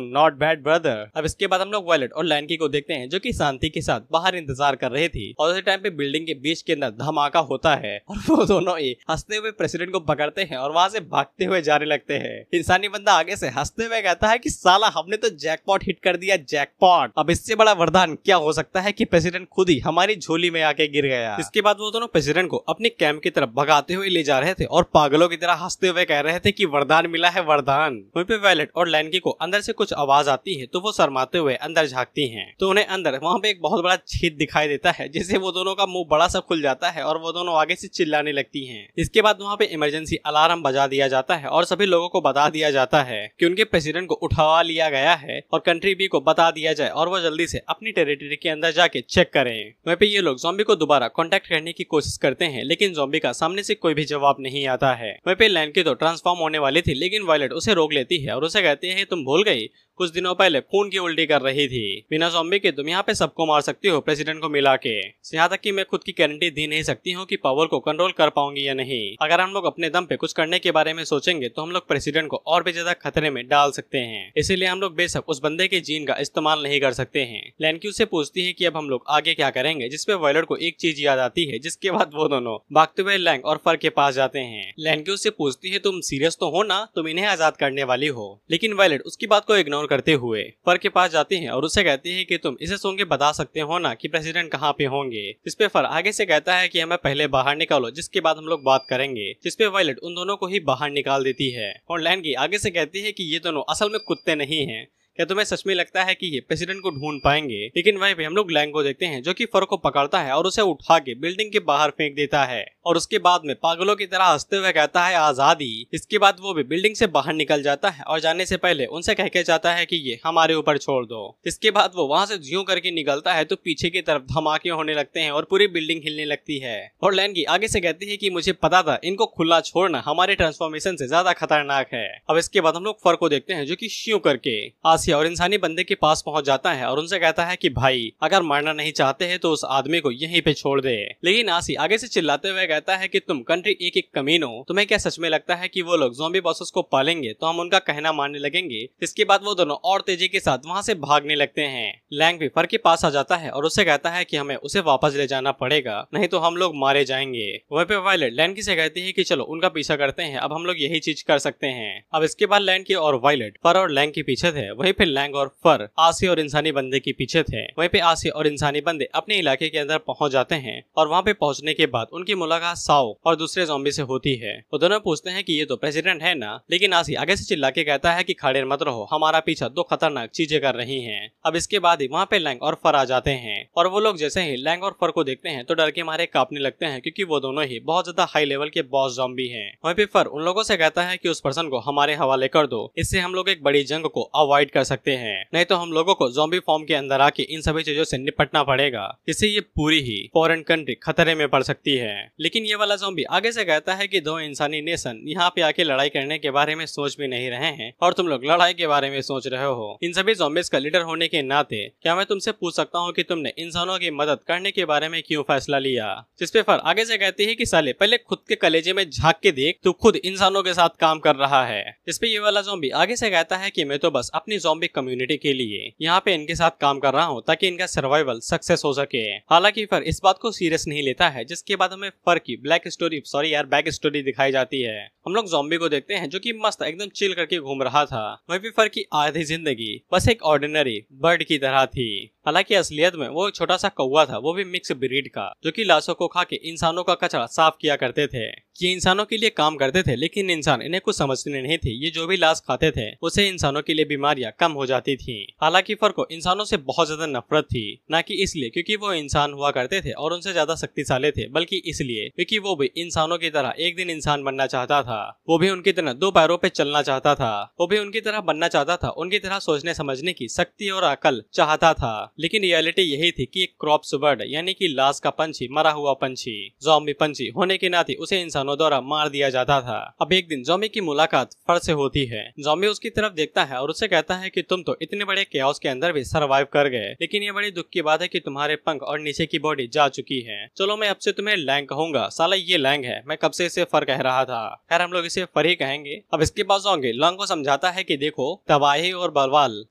नॉट बैड ब्रदर। अब इसके बाद हम लोग वॉयलेट और लैंकी को देखते हैं जो कि शांति के साथ बाहर इंतजार कर रही थी और उसी टाइम पे बिल्डिंग के बीच के अंदर धमाका होता है और वो दोनों ही हंसते हुए प्रेसिडेंट को पकड़ते हैं और वहाँ से भागते हुए जाने लगते हैं। इंसानी बंदा आगे से हंसते हुए कहता है कि साला हमने तो जैकपॉट हिट कर दिया, जैकपॉट। अब इससे बड़ा वरदान क्या हो सकता है कि प्रेसिडेंट खुद ही हमारी झोली में आके गिर गया। इसके बाद वो दोनों प्रेसिडेंट को अपने कैंप की तरफ भगाते हुए ले जा रहे थे और पागलों की तरह हंसते हुए कह रहे थे कि वरदान मिला है, वरदान। वहीं पे वॉयलेट और लैंकी को अंदर से कुछ आवाज आती है तो वो शर्माते हुए अंदर झांकती हैं, तो उन्हें अंदर वहाँ पे एक बहुत बड़ा छेद दिखाई देता है जिससे वो दोनों का मुंह बड़ा सा खुल जाता है और वो दोनों आगे से चिल्लाने लगती हैं। इसके बाद वहाँ पे इमरजेंसी अलार्म बजा दिया जाता है और सभी लोगों को बता दिया जाता है कि उनके प्रेसिडेंट को उठवा लिया गया है और कंट्री बी को बता दिया जाए और वो जल्दी से अपनी टेरिटरी के अंदर जाके चेक करें। वहीं पे ये लोग ज़ॉम्बी को दोबारा कांटेक्ट करने की कोशिश करते हैं, लेकिन ज़ॉम्बी का सामने से कोई भी जवाब नहीं आता है। वहीं पे लैंकी तो ट्रांसफॉर्म होने वाली थी, लेकिन वॉयलेट उसे रोक लेती है और उसे कहती है तुम भूल गई, कुछ दिनों पहले खून की उल्टी कर रही थी, बिना ज़ॉम्बी के तुम यहाँ पे सबको मार सकती हो प्रेसिडेंट को मिला के। यहाँ तक कि मैं खुद की गारंटी दे नहीं सकती हूँ कि पावर को कंट्रोल कर पाऊंगी या नहीं। अगर हम लोग अपने दम पे कुछ करने के बारे में सोचेंगे तो हम लोग प्रेसिडेंट को और भी ज्यादा खतरे में डाल सकते हैं, इसीलिए हम लोग बेशक उस बंदे के जीन का इस्तेमाल नहीं कर सकते हैं। लैंकी उससे पूछती है कि अब हम लोग आगे क्या करेंगे, जिसपे वॉयलेट को एक चीज याद आती है, जिसके बाद वो दोनों भागते हुए लैंग और फर के पास जाते हैं। लैंकी उससे पूछती है तुम सीरियस तो हो ना, तुम इन्हें आजाद करने वाली हो। लेकिन वॉयलेट उसकी बात को इग्नोर करते हुए फर के पास जाती है और उससे कहती है कि तुम इसे सुन के बता सकते हो ना कि प्रेसिडेंट कहाँ पे होंगे। इस पे फर आगे से कहता है कि हमें पहले बाहर निकालो, जिसके बाद हम लोग बात करेंगे, जिसपे वॉयलेट उन दोनों को ही बाहर निकाल देती है। और लैंकी आगे से कहती है कि ये दोनों असल में कुत्ते नहीं हैं, क्या तुम्हें सच में लगता है कि ये प्रेसिडेंट को ढूंढ पाएंगे। लेकिन वहीं पे हम लोग लैंग को देखते हैं जो कि फर को पकड़ता है और उसे उठा के बिल्डिंग के बाहर फेंक देता है और उसके बाद में पागलों की तरह हंसते हुए कहता है आजादी। इसके बाद वो भी बिल्डिंग से बाहर निकल जाता है और जाने से पहले उनसे कह के जाता है कि ये हमारे ऊपर छोड़ दो। इसके बाद वो वहाँ से ज्यों करके निकलता है तो पीछे की तरफ धमाके होने लगते हैं और पूरी बिल्डिंग हिलने लगती है। और लैंगी आगे से कहती है कि मुझे पता था इनको खुला छोड़ना हमारे ट्रांसफॉर्मेशन से ज्यादा खतरनाक है। अब इसके बाद हम लोग फर को देखते हैं जो कि श्यों करके आसिया और इंसानी बंदे के पास पहुंच जाता है और उनसे कहता है कि भाई अगर मारना नहीं चाहते हैं तो उस आदमी को यहीं पे छोड़ दे। लेकिन आसी आगे से चिल्लाते हुए कहता है कि तुम कंट्री ए के कमीन हो, तुम्हें क्या सच में लगता है कि वो लोग ज़ॉम्बी बॉसेस को पालेंगे तो हम उनका कहना मानने लगेंगे। इसके बाद वो दोनों और तेजी के साथ वहाँ से भागने लगते हैं। लैंग भी फर के पास आ जाता है और उससे कहता है कि हमें उसे वापस ले जाना पड़ेगा, नहीं तो हम लोग मारे जाएंगे। वहीं पे वायलेट लैंड से कहती है कि चलो उनका पीछा करते हैं, अब हम लोग यही चीज कर सकते हैं। अब इसके बाद लैंड की और वायलेट फर और लैंग के पीछे थे। वहीं पे लैंग और फर आसी और इंसानी बंदे के पीछे थे। वहीं पे आसी और इंसानी बंदे अपने इलाके के अंदर पहुंच जाते हैं और वहाँ पे पहुंचने के बाद उनकी मुलाकात साओ और दूसरे ज़ॉम्बी से होती है। वो दोनों पूछते हैं कि ये तो प्रेसिडेंट है ना, लेकिन आसी आगे से चिल्ला के कहता है कि खड़े मत रहो, हमारा पीछा दो खतरनाक चीजें कर रही हैं। अब इसके बाद ही वहाँ पे लैंग और फर आ जाते हैं और वो लोग जैसे ही लैंग और फर को देखते हैं तो डर के मारे कांपने लगते हैं, क्योंकि वो दोनों ही बहुत ज्यादा हाई लेवल के बॉस ज़ॉम्बी हैं। वहीं पे फर उन लोगों से कहता है कि उस पर्सन को हमारे हवाले कर दो, इससे हम लोग एक बड़ी जंग को अवॉइड कर सकते हैं, नहीं तो हम लोगों को ज़ॉम्बी फॉर्म के अंदर आके इन सभी चीजों से निपटना पड़ेगा, जिससे ये पूरी ही फॉरेन कंट्री खतरे में पड़ सकती है। लेकिन ये वाला ज़ॉम्बी आगे से कहता है कि दो इंसानी नेशन यहाँ पे आके लड़ाई करने के बारे में सोच भी नहीं रहे हैं और तुम लोग लड़ाई के बारे में सोच रहे हो। इन सभी ज़ॉम्बीज का लीडर होने के नाते क्या मैं तुमसे पूछ सकता हूँ कि तुमने इंसानों की मदद करने के बारे में क्यों फैसला लिया? जिस पे फर आगे से कहती है कि साले पहले खुद के कलेजे में झांक के देख, तू खुद इंसानों के साथ काम कर रहा है। इस पे ये वाला ज़ॉम्बी आगे से कहता है कि मैं तो बस अपनी ज़ॉम्बी कम्युनिटी के लिए यहाँ पे इनके साथ काम कर रहा हूँ ताकि इनका सर्वाइवल सक्सेस हो सके। हालांकि फर इस बात को सीरियस नहीं लेता है, जिसके बाद हमें फर की बैक स्टोरी दिखाई जाती है। हम लोग ज़ॉम्बी को देखते हैं जो कि मस्त एकदम चिल करके घूम रहा था। वहीं पे फर की आधी जिंदगी बस एक ऑर्डिनरी बर्ड की तरह थी। हालांकि असलियत में वो एक छोटा सा कौवा था, वो भी मिक्स ब्रीड का, जो कि लाशों को खा के इंसानों का कचरा साफ किया करते थे। ये इंसानों के लिए काम करते थे, लेकिन इंसान इन्हें कुछ समझते नहीं थे। ये जो भी लाश खाते थे उससे इंसानों के लिए बीमारियां कम हो जाती थी। हालांकि फर को इंसानों से बहुत ज्यादा नफरत थी, न कि इसलिए क्योंकि वो इंसान हुआ करते थे और उनसे ज्यादा शक्तिशाली थे, बल्कि इसलिए क्योंकि वो भी इंसानों की तरह एक दिन इंसान बनना चाहता था। वो भी उनकी तरह दो पैरों पे चलना चाहता था, वो भी उनकी तरह बनना चाहता था, उनकी तरह सोचने समझने की शक्ति और अकल चाहता था। लेकिन रियलिटी यही थी कि एक क्रॉप्स बर्ड यानी कि लाश का पंछी, मरा हुआ पंछी, ज़ॉम्बी पंछी होने के नाते उसे इंसानों द्वारा मार दिया जाता था। अब एक दिन ज़ॉम्बी की मुलाकात फर से होती है। ज़ॉम्बी उसकी तरफ देखता है और उससे कहता है कि तुम तो इतने बड़े केओस के अंदर भी सरवाइव कर गए, लेकिन ये बड़ी दुख की बात है कि तुम्हारे पंख और नीचे की बॉडी जा चुकी है। चलो मैं अब से तुम्हें लैंग कहूंगा, साला ये लैंग है, मैं कब से इसे फर कह रहा था, खैर हम लोग इसे फर ही कहेंगे। अब इसके बाद ज़ॉम्बी लैंग को समझाता है कि देखो, तबाही और बवाल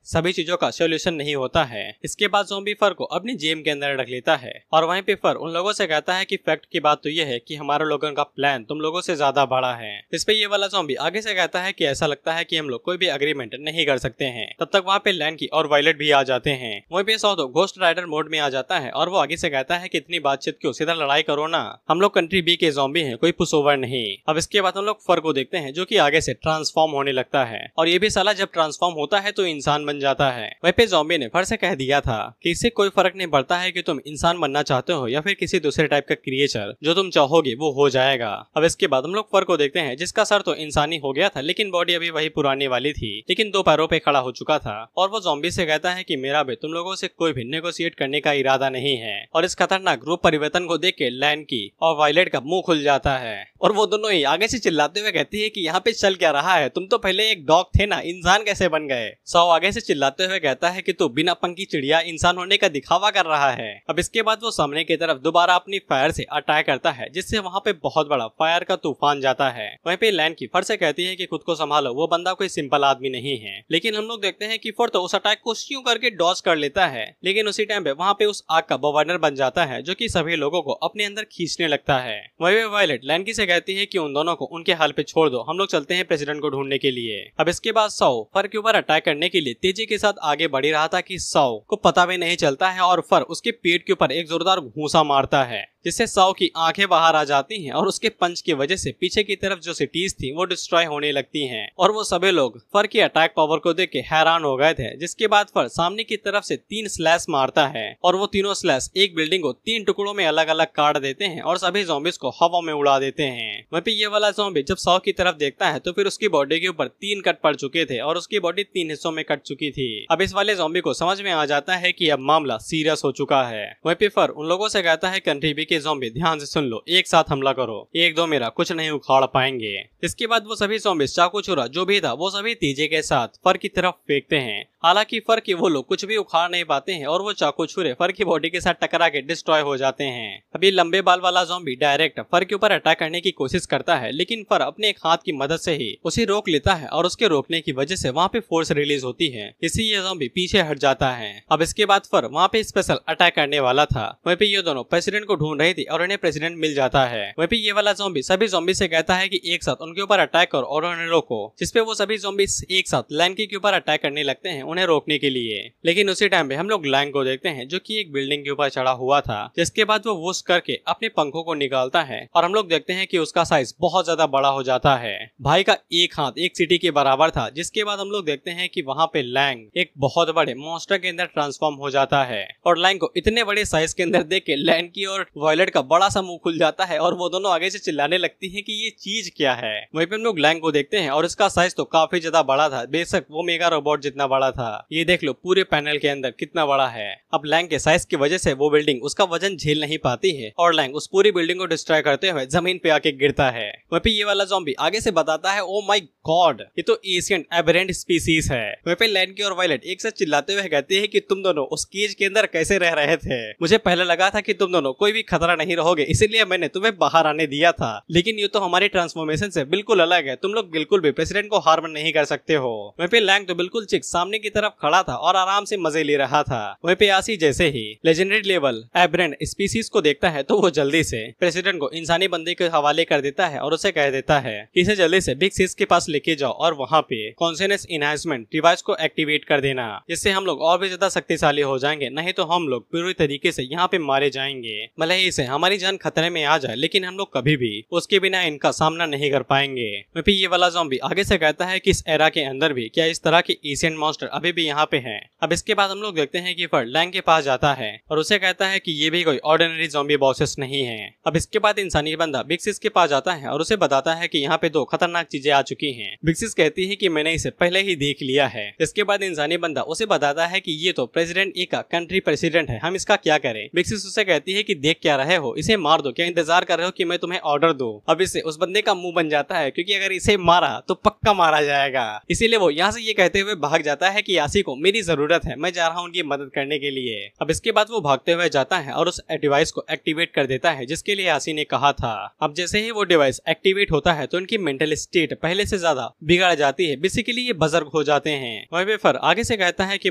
सभी चीजों का सोल्यूशन नहीं होता है। इसके बाद ज़ॉम्बी फर को अपनी जेब के अंदर रख लेता है और वहीं पे फर उन लोगों से कहता है कि फैक्ट की बात तो ये है कि हमारे लोगों का प्लान तुम लोगों से ज्यादा बड़ा है। इस पे ये वाला ज़ॉम्बी आगे से कहता है कि ऐसा लगता है कि हम लोग कोई भी अग्रीमेंट नहीं कर सकते हैं। तब तक वहाँ पे लैंड की और वायलेट भी आ जाते हैं। वहीं पे सौ तो घोस्ट राइडर मोड में आ जाता है और वो आगे से कहता है कि इतनी बातचीत क्यों, सीधा लड़ाई करो ना, हम लोग कंट्री बी के ज़ॉम्बी हैं, कोई पुशओवर नहीं। अब इसके बाद हम लोग फर को देखते हैं जो कि आगे से ट्रांसफॉर्म होने लगता है और ये भी साला जब ट्रांसफॉर्म होता है तो इंसान बन जाता है। वहीं पे ज़ॉम्बी ने फर से कह दिया था कि इससे कोई फर्क नहीं पड़ता है कि तुम इंसान बनना चाहते हो या फिर किसी दूसरे टाइप का क्रिएचर, जो तुम चाहोगे वो हो जाएगा। अब इसके बाद हम लोग फर को देखते हैं जिसका सर तो इंसानी हो गया था, लेकिन बॉडी अभी वही पुरानी वाली थी, लेकिन दो पैरों पे खड़ा हो चुका था। और वो ज़ॉम्बी से कहता है कि मेरा भी तुम लोगों से कोई भी नेगोशिएट करने का इरादा नहीं है। और इस खतरनाक रूप परिवर्तन को देख के लैंड की और वायलेट का मुंह खुल जाता है और वो दोनों ही आगे से चिल्लाते हुए कहती है कि यहाँ पे चल क्या रहा है, तुम तो पहले एक डॉग थे ना, इंसान कैसे बन गए? सौ आगे से चिल्लाते हुए कहता है कि तू बिना पंख की चिड़िया इंसान होने का दिखावा कर रहा है। अब इसके बाद वो सामने की तरफ दोबारा अपनी फायर से अटैक करता है, जिससे वहाँ पे बहुत बड़ा फायर का तूफान जाता है। वहीं पे लैंड की फर से कहती है कि खुद को संभालो, वो बंदा कोई सिंपल आदमी नहीं है। लेकिन हम लोग देखते हैं कि फर तो उस अटैक को यूं करके डॉज कर लेता है, लेकिन उसी टाइम पे वहाँ पे उस आग का गवर्नर बन जाता है जो कि सभी लोगों को अपने अंदर खींचने लगता है। वही वायलेट लैंड की से कहती है कि उन दोनों को उनके हाल पे छोड़ दो, हम लोग चलते हैं प्रेसिडेंट को ढूंढने के लिए। अब इसके बाद सौ फर के ऊपर अटैक करने के लिए तेजी के साथ आगे बढ़ रहा था कि सौ को पता भी नहीं चलता है और फर उसके पेट के ऊपर एक जोरदार घूंसा मारता है, जिससे सौ की आंखें बाहर आ जाती हैं और उसके पंच की वजह से पीछे की तरफ जो सिटीज थी वो डिस्ट्रॉय होने लगती हैं। और वो सभी लोग फर की अटैक पावर को देख के हैरान हो गए थे। जिसके बाद फर सामने की तरफ से 3 स्लैश मारता है और वो तीनों स्लैश एक बिल्डिंग को 3 टुकड़ों में अलग अलग काट देते हैं और सभी ज़ॉम्बीज को हवा में उड़ा देते हैं। वहीं पे ये वाला ज़ॉम्बी जब सौ की तरफ देखता है तो फिर उसकी बॉडी के ऊपर 3 कट पड़ चुके थे और उसकी बॉडी 3 हिस्सों में कट चुकी थी। अब इस वाले ज़ॉम्बी को समझ में आ जाता है कि अब मामला सीरियस हो चुका है। वहीं पे फर उन लोगों से कहता है कंट्री बी के ज़ॉम्बी ध्यान से सुन लो, एक साथ हमला करो, एक दो मेरा कुछ नहीं उखाड़ पाएंगे। इसके बाद वो सभी ज़ॉम्बी चाकू छुरा जो भी था वो सभी तेजी के साथ फर की तरफ फेंकते हैं। हालांकि फर के वो लोग कुछ भी उखाड़ नहीं पाते हैं और वो चाकू छुरे फर की बॉडी के साथ टकरा के डिस्ट्रॉय हो जाते हैं। अभी लंबे बाल वाला ज़ॉम्बी डायरेक्ट फर के ऊपर अटैक करने की कोशिश करता है, लेकिन फर अपने एक हाथ की मदद से ही उसे रोक लेता है और उसके रोकने की वजह से वहाँ पे फोर्स रिलीज होती है, इससे ये ज़ॉम्बी पीछे हट जाता है। अब इसके बाद फर वहाँ पे स्पेशल अटैक करने वाला था। वहीं पे ये दोनों प्रेसिडेंट को ढूंढ रही थी और उन्हें प्रेसिडेंट मिल जाता है। वहीं पे ये वाला ज़ॉम्बी सभी ज़ॉम्बी से कहता है कि एक साथ उनके ऊपर अटैक करो और उन्हें रोको, जिसपे वो सभी ज़ॉम्बी एक साथ लैंकी के ऊपर अटैक करने लगते हैं उन्हें रोकने के लिए। लेकिन उसी टाइम पे हम लोग लैंग को देखते हैं जो कि एक बिल्डिंग के ऊपर चढ़ा हुआ था, जिसके बाद वो वुश करके अपने पंखों को निकालता है और हम लोग देखते हैं कि उसका साइज बहुत ज्यादा बड़ा हो जाता है। भाई का एक हाथ एक सिटी के बराबर था। जिसके बाद हम लोग देखते हैं कि वहाँ पे लैंग एक बहुत बड़े मॉन्स्टर के अंदर ट्रांसफॉर्म हो जाता है और लैंग को इतने बड़े साइज के अंदर देख के लैंग की और वॉयलेट का बड़ा सा मुंह खुल जाता है और वो दोनों आगे से चिल्लाने लगती है कि ये चीज क्या है। वहीं पे हम लोग लैंग को देखते हैं और इसका साइज तो काफी ज्यादा बड़ा था, बेशक वो मेगा रोबोट जितना बड़ा था। ये देख लो पूरे पैनल के अंदर कितना बड़ा है। अब लैंग के साइज की वजह से वो बिल्डिंग उसका वजन झेल नहीं पाती है और लैंग उस पूरी बिल्डिंग को डिस्ट्रॉय करते हुए जमीन पे आके गिरता है। वहीं पे ये वाला ज़ॉम्बी आगे से बताता है, ओ माय गॉड, ये तो एशियन एबरेंट स्पीसीज है। वहीं पे लैंग और वायलेट एक साथ चिल्लाते हुए कहते हैं कि तुम दोनों उस केज के अंदर कैसे रह रहे थे। मुझे पहले लगा था कि तुम दोनों कोई भी खतरा नहीं रहोगे, इसीलिए मैंने तुम्हें बाहर आने दिया था, लेकिन ये तो हमारी ट्रांसफॉर्मेशन से बिल्कुल अलग है। तुम लोग बिल्कुल भी प्रेसिडेंट को हार्म नहीं कर सकते हो। वहीं पे लैंग तो बिल्कुल चिक सामने की तरफ खड़ा था और आराम से मजे ले रहा था। वहीं पे आसी जैसे ही लेजेंडरी लेवल एबरेंट स्पीसीज को देखता है तो वो जल्दी से प्रेसिडेंट को इंसानी बंदे के हवाले कर देता है और उसे कह देता है कि इसे जल्दी से बिग सिक्स के पास लेके जाओ और वहाँ पे कॉन्शियसनेस इनहांसमेंट डिवाइस को एक्टिवेट कर देना, जिससे हम लोग और भी ज्यादा शक्तिशाली हो जाएंगे, नहीं तो हम लोग पूरी तरीके से यहाँ पे मारे जाएंगे। भले ही इसे हमारी जान खतरे में आ जाए, लेकिन हम लोग कभी भी उसके बिना इनका सामना नहीं कर पाएंगे। फिर ये वाला ज़ॉम्बी आगे से कहता है कि इस एरा के अंदर भी क्या इस तरह के एशियन मॉन्स्टर अभी भी यहाँ पे हैं। अब इसके बाद हम लोग देखते हैं कि फर लैंग के पास जाता है और उसे कहता है कि ये भी कोई ऑर्डिनरी ज़ॉम्बी बॉसेस नहीं है। अब इसके बाद इंसानी बंदा बिग सिक्स के पास जाता है और उसे बताता है कि यहाँ पे दो खतरनाक चीजें आ चुकी हैं। बिग सिक्स कहती है कि मैंने इसे पहले ही देख लिया है। इसके बाद इंसानी बंदा उसे बताता है कि ये तो प्रेसिडेंट ए का कंट्री प्रेसिडेंट है, हम इसका क्या करें। बिग सिक्स उसे कहती है कि देख क्या रहे हो, इसे मार दो, क्या इंतजार कर रहे हो कि मैं तुम्हें ऑर्डर दूं। अब इससे उस बंदे का मुंह बन जाता है, क्योंकि अगर इसे मारा तो पक्का मारा जाएगा। इसीलिए वो यहाँ से ये कहते हुए भाग जाता है कि यासी को मेरी जरूरत है, मैं जा रहा हूँ उनकी मदद करने के लिए। अब इसके बाद वो भागते हुए जाता है और उस डिवाइस को एक्टिवेट कर देता है जिसके लिए यासी ने कहा था। अब जैसे ही वो डिवाइस एक्टिवेट होता है तो उनकी मेंटल स्टेट पहले से ज्यादा बिगड़ जाती है, बेसिकली ये बुजुर्ग हो जाते हैं। वहीं फर आगे से कहता है कि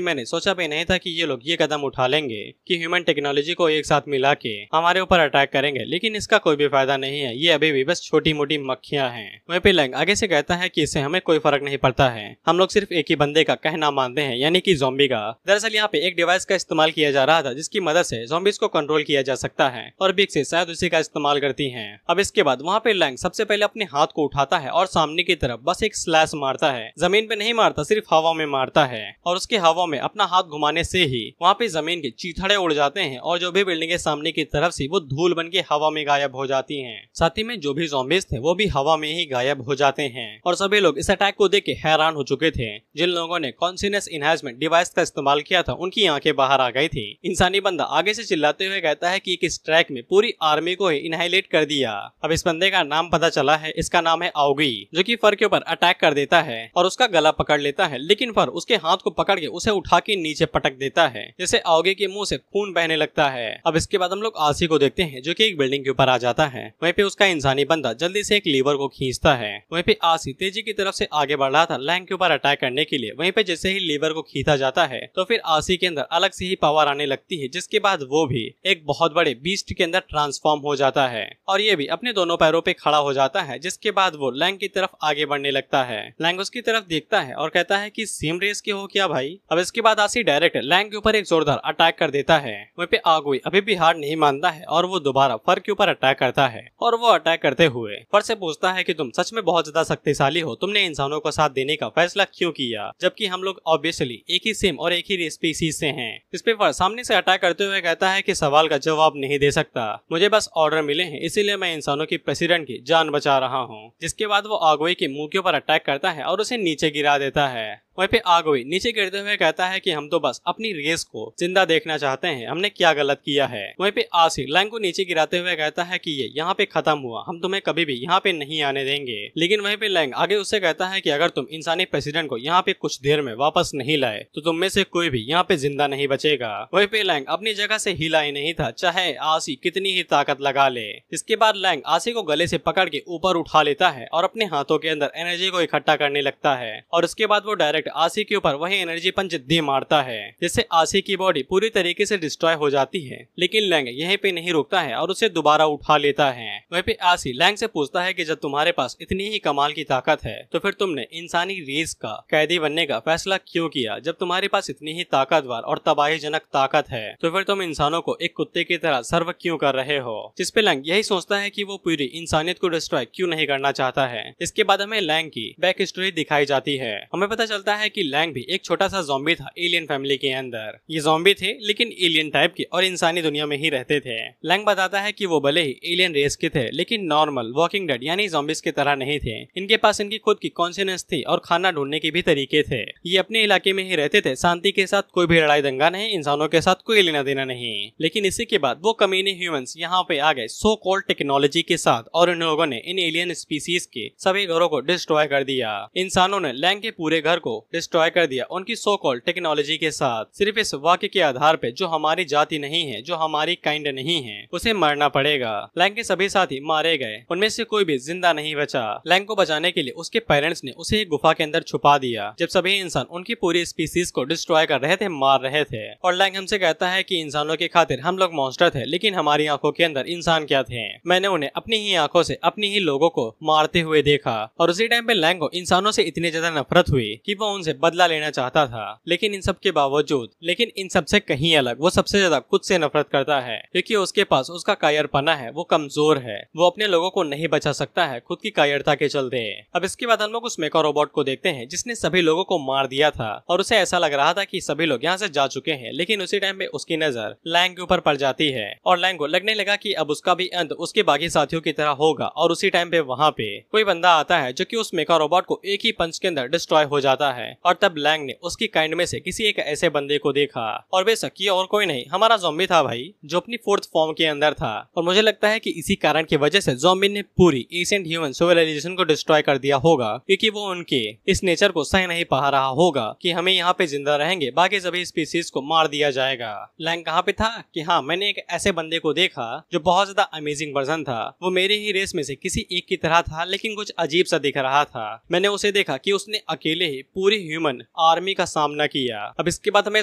मैंने सोचा भी नहीं था कि ये लोग ये कदम उठा लेंगे कि ह्यूमन टेक्नोलॉजी को एक साथ मिला के हमारे ऊपर अटैक करेंगे, लेकिन इसका कोई भी फायदा नहीं है, ये अभी भी बस छोटी मोटी मक्खियां हैं। वहीं पे लैंग आगे से कहता है कि इससे हमें कोई फर्क नहीं पड़ता है, हम लोग सिर्फ एक ही बंदे का कहना मानते हैं, यानी कि ज़ॉम्बी का। दरअसल यहाँ पे एक डिवाइस का इस्तेमाल किया जा रहा था जिसकी मदद से ज़ॉम्बीज को कंट्रोल किया जा सकता है और बिग से शायद उसी का इस्तेमाल करती हैं। अब इसके बाद वहाँ पे लैंग सबसे पहले अपने हाथ को उठाता है और सामने की तरफ बस एक स्लैश मारता है, जमीन पे नहीं मारता, सिर्फ हवा में मारता है और उसके हवा में अपना हाथ घुमाने से ही वहाँ पे जमीन के चीथड़े उड़ जाते हैं और जो भी बिल्डिंग सामने की तरफ से वो धूल बन के हवा में गायब हो जाती हैं। साथ ही में जो भी ज़ॉम्बीज थे वो भी हवा में ही गायब हो जाते हैं और सभी लोग इस अटैक को देख के हैरान हो चुके थे। जिन लोगों ने कॉन्शियसनेस इनहांसमेंट डिवाइस का इस्तेमाल किया था उनकी आंखें बाहर आ गई थी। इंसानी बंदा आगे से चिल्लाते हुए कहता है कि एक स्ट्राइक में पूरी आर्मी को ही इनहाइलेट कर दिया। अब इस बंदे का नाम पता चला है, इसका नाम है आउगी, जो कि फर के ऊपर अटैक कर देता है और उसका गला पकड़ लेता है, लेकिन फर उसके हाथ को पकड़ के उसे उठा के नीचे पटक देता है, जिससे आउगी के मुंह से खून बहने लगता है। अब इसके बाद हम लोग आसी को देखते हैं जो कि एक बिल्डिंग के ऊपर आ जाता है। वहीं पे उसका इंसानी बंदा जल्दी से एक लीवर को खींचता है। वहीं पे आसी तेजी की तरफ से आगे बढ़ रहा था लैंग के ऊपर अटैक करने के लिए। वहीं पे जैसे ही लीवर को खींचा जाता है तो फिर आसी के अंदर अलग से ही पावर आने लगती है, जिसके बाद वो भी एक बहुत बड़े बीस्ट के अंदर ट्रांसफॉर्म हो जाता है और ये भी अपने दोनों पैरों पे खड़ा हो जाता है। जिसके बाद वो लैंग की तरफ आगे बढ़ने लगता है। लैंग उसकी तरफ देखता है और कहता है कि सेम रेस के हो क्या भाई। अब इसके बाद आसी डायरेक्ट लैंग के ऊपर एक जोरदार अटैक कर देता है। वहीं पे आगुई अभी भी हार नहीं मानता है और वो दोबारा फर के ऊपर अटैक करता है और वो अटैक करते हुए फर से पूछता है कि तुम सच में बहुत ज्यादा शक्तिशाली हो, तुमने इंसानों को साथ देने का फैसला क्यों किया, जबकि हम लोग ऑब्वियसली एक ही सेम और एक ही स्पीसीज से हैं। इस पे फर सामने से अटैक करते हुए कहता है कि सवाल का जवाब नहीं दे सकता, मुझे बस ऑर्डर मिले हैं, इसीलिए मैं इंसानों की प्रेसिडेंट की जान बचा रहा हूँ। जिसके बाद वो आगुई के मुंह के ऊपर अटैक करता है और उसे नीचे गिरा देता है। वहीं पे आगोई नीचे गिरते हुए कहता है कि हम तो बस अपनी रेस को जिंदा देखना चाहते हैं, हमने क्या गलत किया है। वहीं पे आसी लैंग को नीचे गिराते हुए कहता है कि ये यहाँ पे खत्म हुआ, हम तुम्हें कभी भी यहाँ पे नहीं आने देंगे। लेकिन वहीं पे लैंग आगे उससे कहता है कि अगर तुम इंसानी प्रेसिडेंट को यहाँ पे कुछ देर में वापस नहीं लाए तो तुम में से कोई भी यहाँ पे जिंदा नहीं बचेगा। वहीं पे लैंग अपनी जगह से हिला ही नहीं था, चाहे आसी कितनी ही ताकत लगा ले। इसके बाद लैंग आसी को गले से पकड़ के ऊपर उठा लेता है और अपने हाथों के अंदर एनर्जी को इकट्ठा करने लगता है और उसके बाद वो डायरेक्ट आसी के ऊपर वही एनर्जी पंच दे मारता है, जिससे आसी की बॉडी पूरी तरीके से डिस्ट्रॉय हो जाती है। लेकिन लैंग यहीं पे नहीं रुकता है और उसे दोबारा उठा लेता है। वहीं पे आसी लैंग से पूछता है कि जब तुम्हारे पास इतनी ही कमाल की ताकत है तो फिर तुमने इंसानी रेस का कैदी बनने का फैसला क्यों किया? जब तुम्हारे पास इतनी ही ताकतवर और तबाहीजनक ताकत है तो फिर तुम इंसानों को एक कुत्ते की तरह सर्व क्यों कर रहे हो? जिस पे लैंग यही सोचता है कि वो पूरी इंसानियत को डिस्ट्रॉय क्यों नहीं करना चाहता है। इसके बाद हमें लैंग की बैक स्टोरी दिखाई जाती है। हमें पता चलता है कि लैंग भी एक छोटा सा ज़ॉम्बी था एलियन फैमिली के अंदर। ये ज़ॉम्बी थे लेकिन एलियन टाइप के और इंसानी दुनिया में ही रहते थे। लैंग बताता है कि वो भले ही एलियन रेस के थे लेकिन नॉर्मल वॉकिंग डेड यानी ज़ॉम्बीज की तरह नहीं थे। इनके पास इनकी खुद की कॉन्शियसनेस थी और खाना ढूंढने के भी तरीके थे। ये अपने इलाके में ही रहते थे, शांति के साथ, कोई भी लड़ाई दंगा नहीं, इंसानों के साथ कोई लेना देना नहीं। लेकिन इसी के बाद वो कमीने ह्यूमंस यहाँ पे आ गए सो कॉल्ड टेक्नोलॉजी के साथ और इन लोगों ने इन एलियन स्पीसीज के सभी घरों को डिस्ट्रॉय कर दिया। इंसानों ने लैंग के पूरे घर को डिस्ट्रॉय कर दिया उनकी सो कॉल्ड टेक्नोलॉजी के साथ। सिर्फ इस वाक्य के आधार पे जो हमारी जाति नहीं है, जो हमारी काइंड नहीं है, उसे मरना पड़ेगा। लैंग के सभी साथी मारे गए, उनमें से कोई भी जिंदा नहीं बचा। लैंग को बचाने के लिए उसके पेरेंट्स ने उसे एक गुफा के अंदर छुपा दिया जब सभी इंसान उनकी पूरी स्पीसीज को डिस्ट्रॉय कर रहे थे, मार रहे थे। और लैंग हमसे कहता है कि इंसानों के खातिर हम लोग मॉन्स्टर थे लेकिन हमारी आंखों के अंदर इंसान क्या थे। मैंने उन्हें अपनी ही आंखों से अपनी ही लोगों को मारते हुए देखा और उसी टाइम पे लैंग को इंसानों से इतनी ज्यादा नफरत हुई कि वो उनसे बदला लेना चाहता था। लेकिन इन सब के बावजूद, लेकिन इन सबसे कहीं अलग, वो सबसे ज्यादा खुद से नफरत करता है क्योंकि उसके पास उसका कायरपना है, वो कमजोर है, वो अपने लोगों को नहीं बचा सकता है खुद की कायरता के चलते। अब इसके बाद हम लोग उस मेका रोबोट को देखते हैं जिसने सभी लोगों को मार दिया था और उसे ऐसा लग रहा था कि सभी लोग यहाँ से जा चुके हैं। लेकिन उसी टाइम पे उसकी नजर लैंग के ऊपर पड़ जाती है और लैंग को लगने लगा कि अब उसका भी अंत उसके बाकी साथियों की तरह होगा। और उसी टाइम पे वहाँ पे कोई बंदा आता है जो कि उस मेका रोबोट को एक ही पंच के अंदर डिस्ट्रॉय हो जाता है। और तब लैंग ने उसकी काइंड में से किसी एक ऐसे बंदे को देखा और बेशक ये और कोई नहीं, हमारा ज़ॉम्बी था भाई, जो अपनी फोर्थ फॉर्म के अंदर था। और मुझे लगता है कि इसी कारण की वजह से ज़ॉम्बी ने पूरी एशियंट ह्यूमन सिविलाइजेशन को डिस्ट्रॉय कर दिया होगा क्योंकि वो उनके इस नेचर को सह नहीं पा रहा होगा कि हमें यहाँ पे जिंदा रहेंगे, बाकी सभी स्पीसीज को मार दिया जाएगा। लैंग कहाँ पे था कि हाँ, मैंने एक ऐसे बंदे को देखा जो बहुत ज्यादा अमेजिंग वर्जन था। वो मेरी ही रेस में से किसी एक की तरह था लेकिन कुछ अजीब सा दिख रहा था। मैंने उसे देखा कि उसने अकेले ही पूरी ह्यूमन आर्मी का सामना किया। अब इसके बाद हमें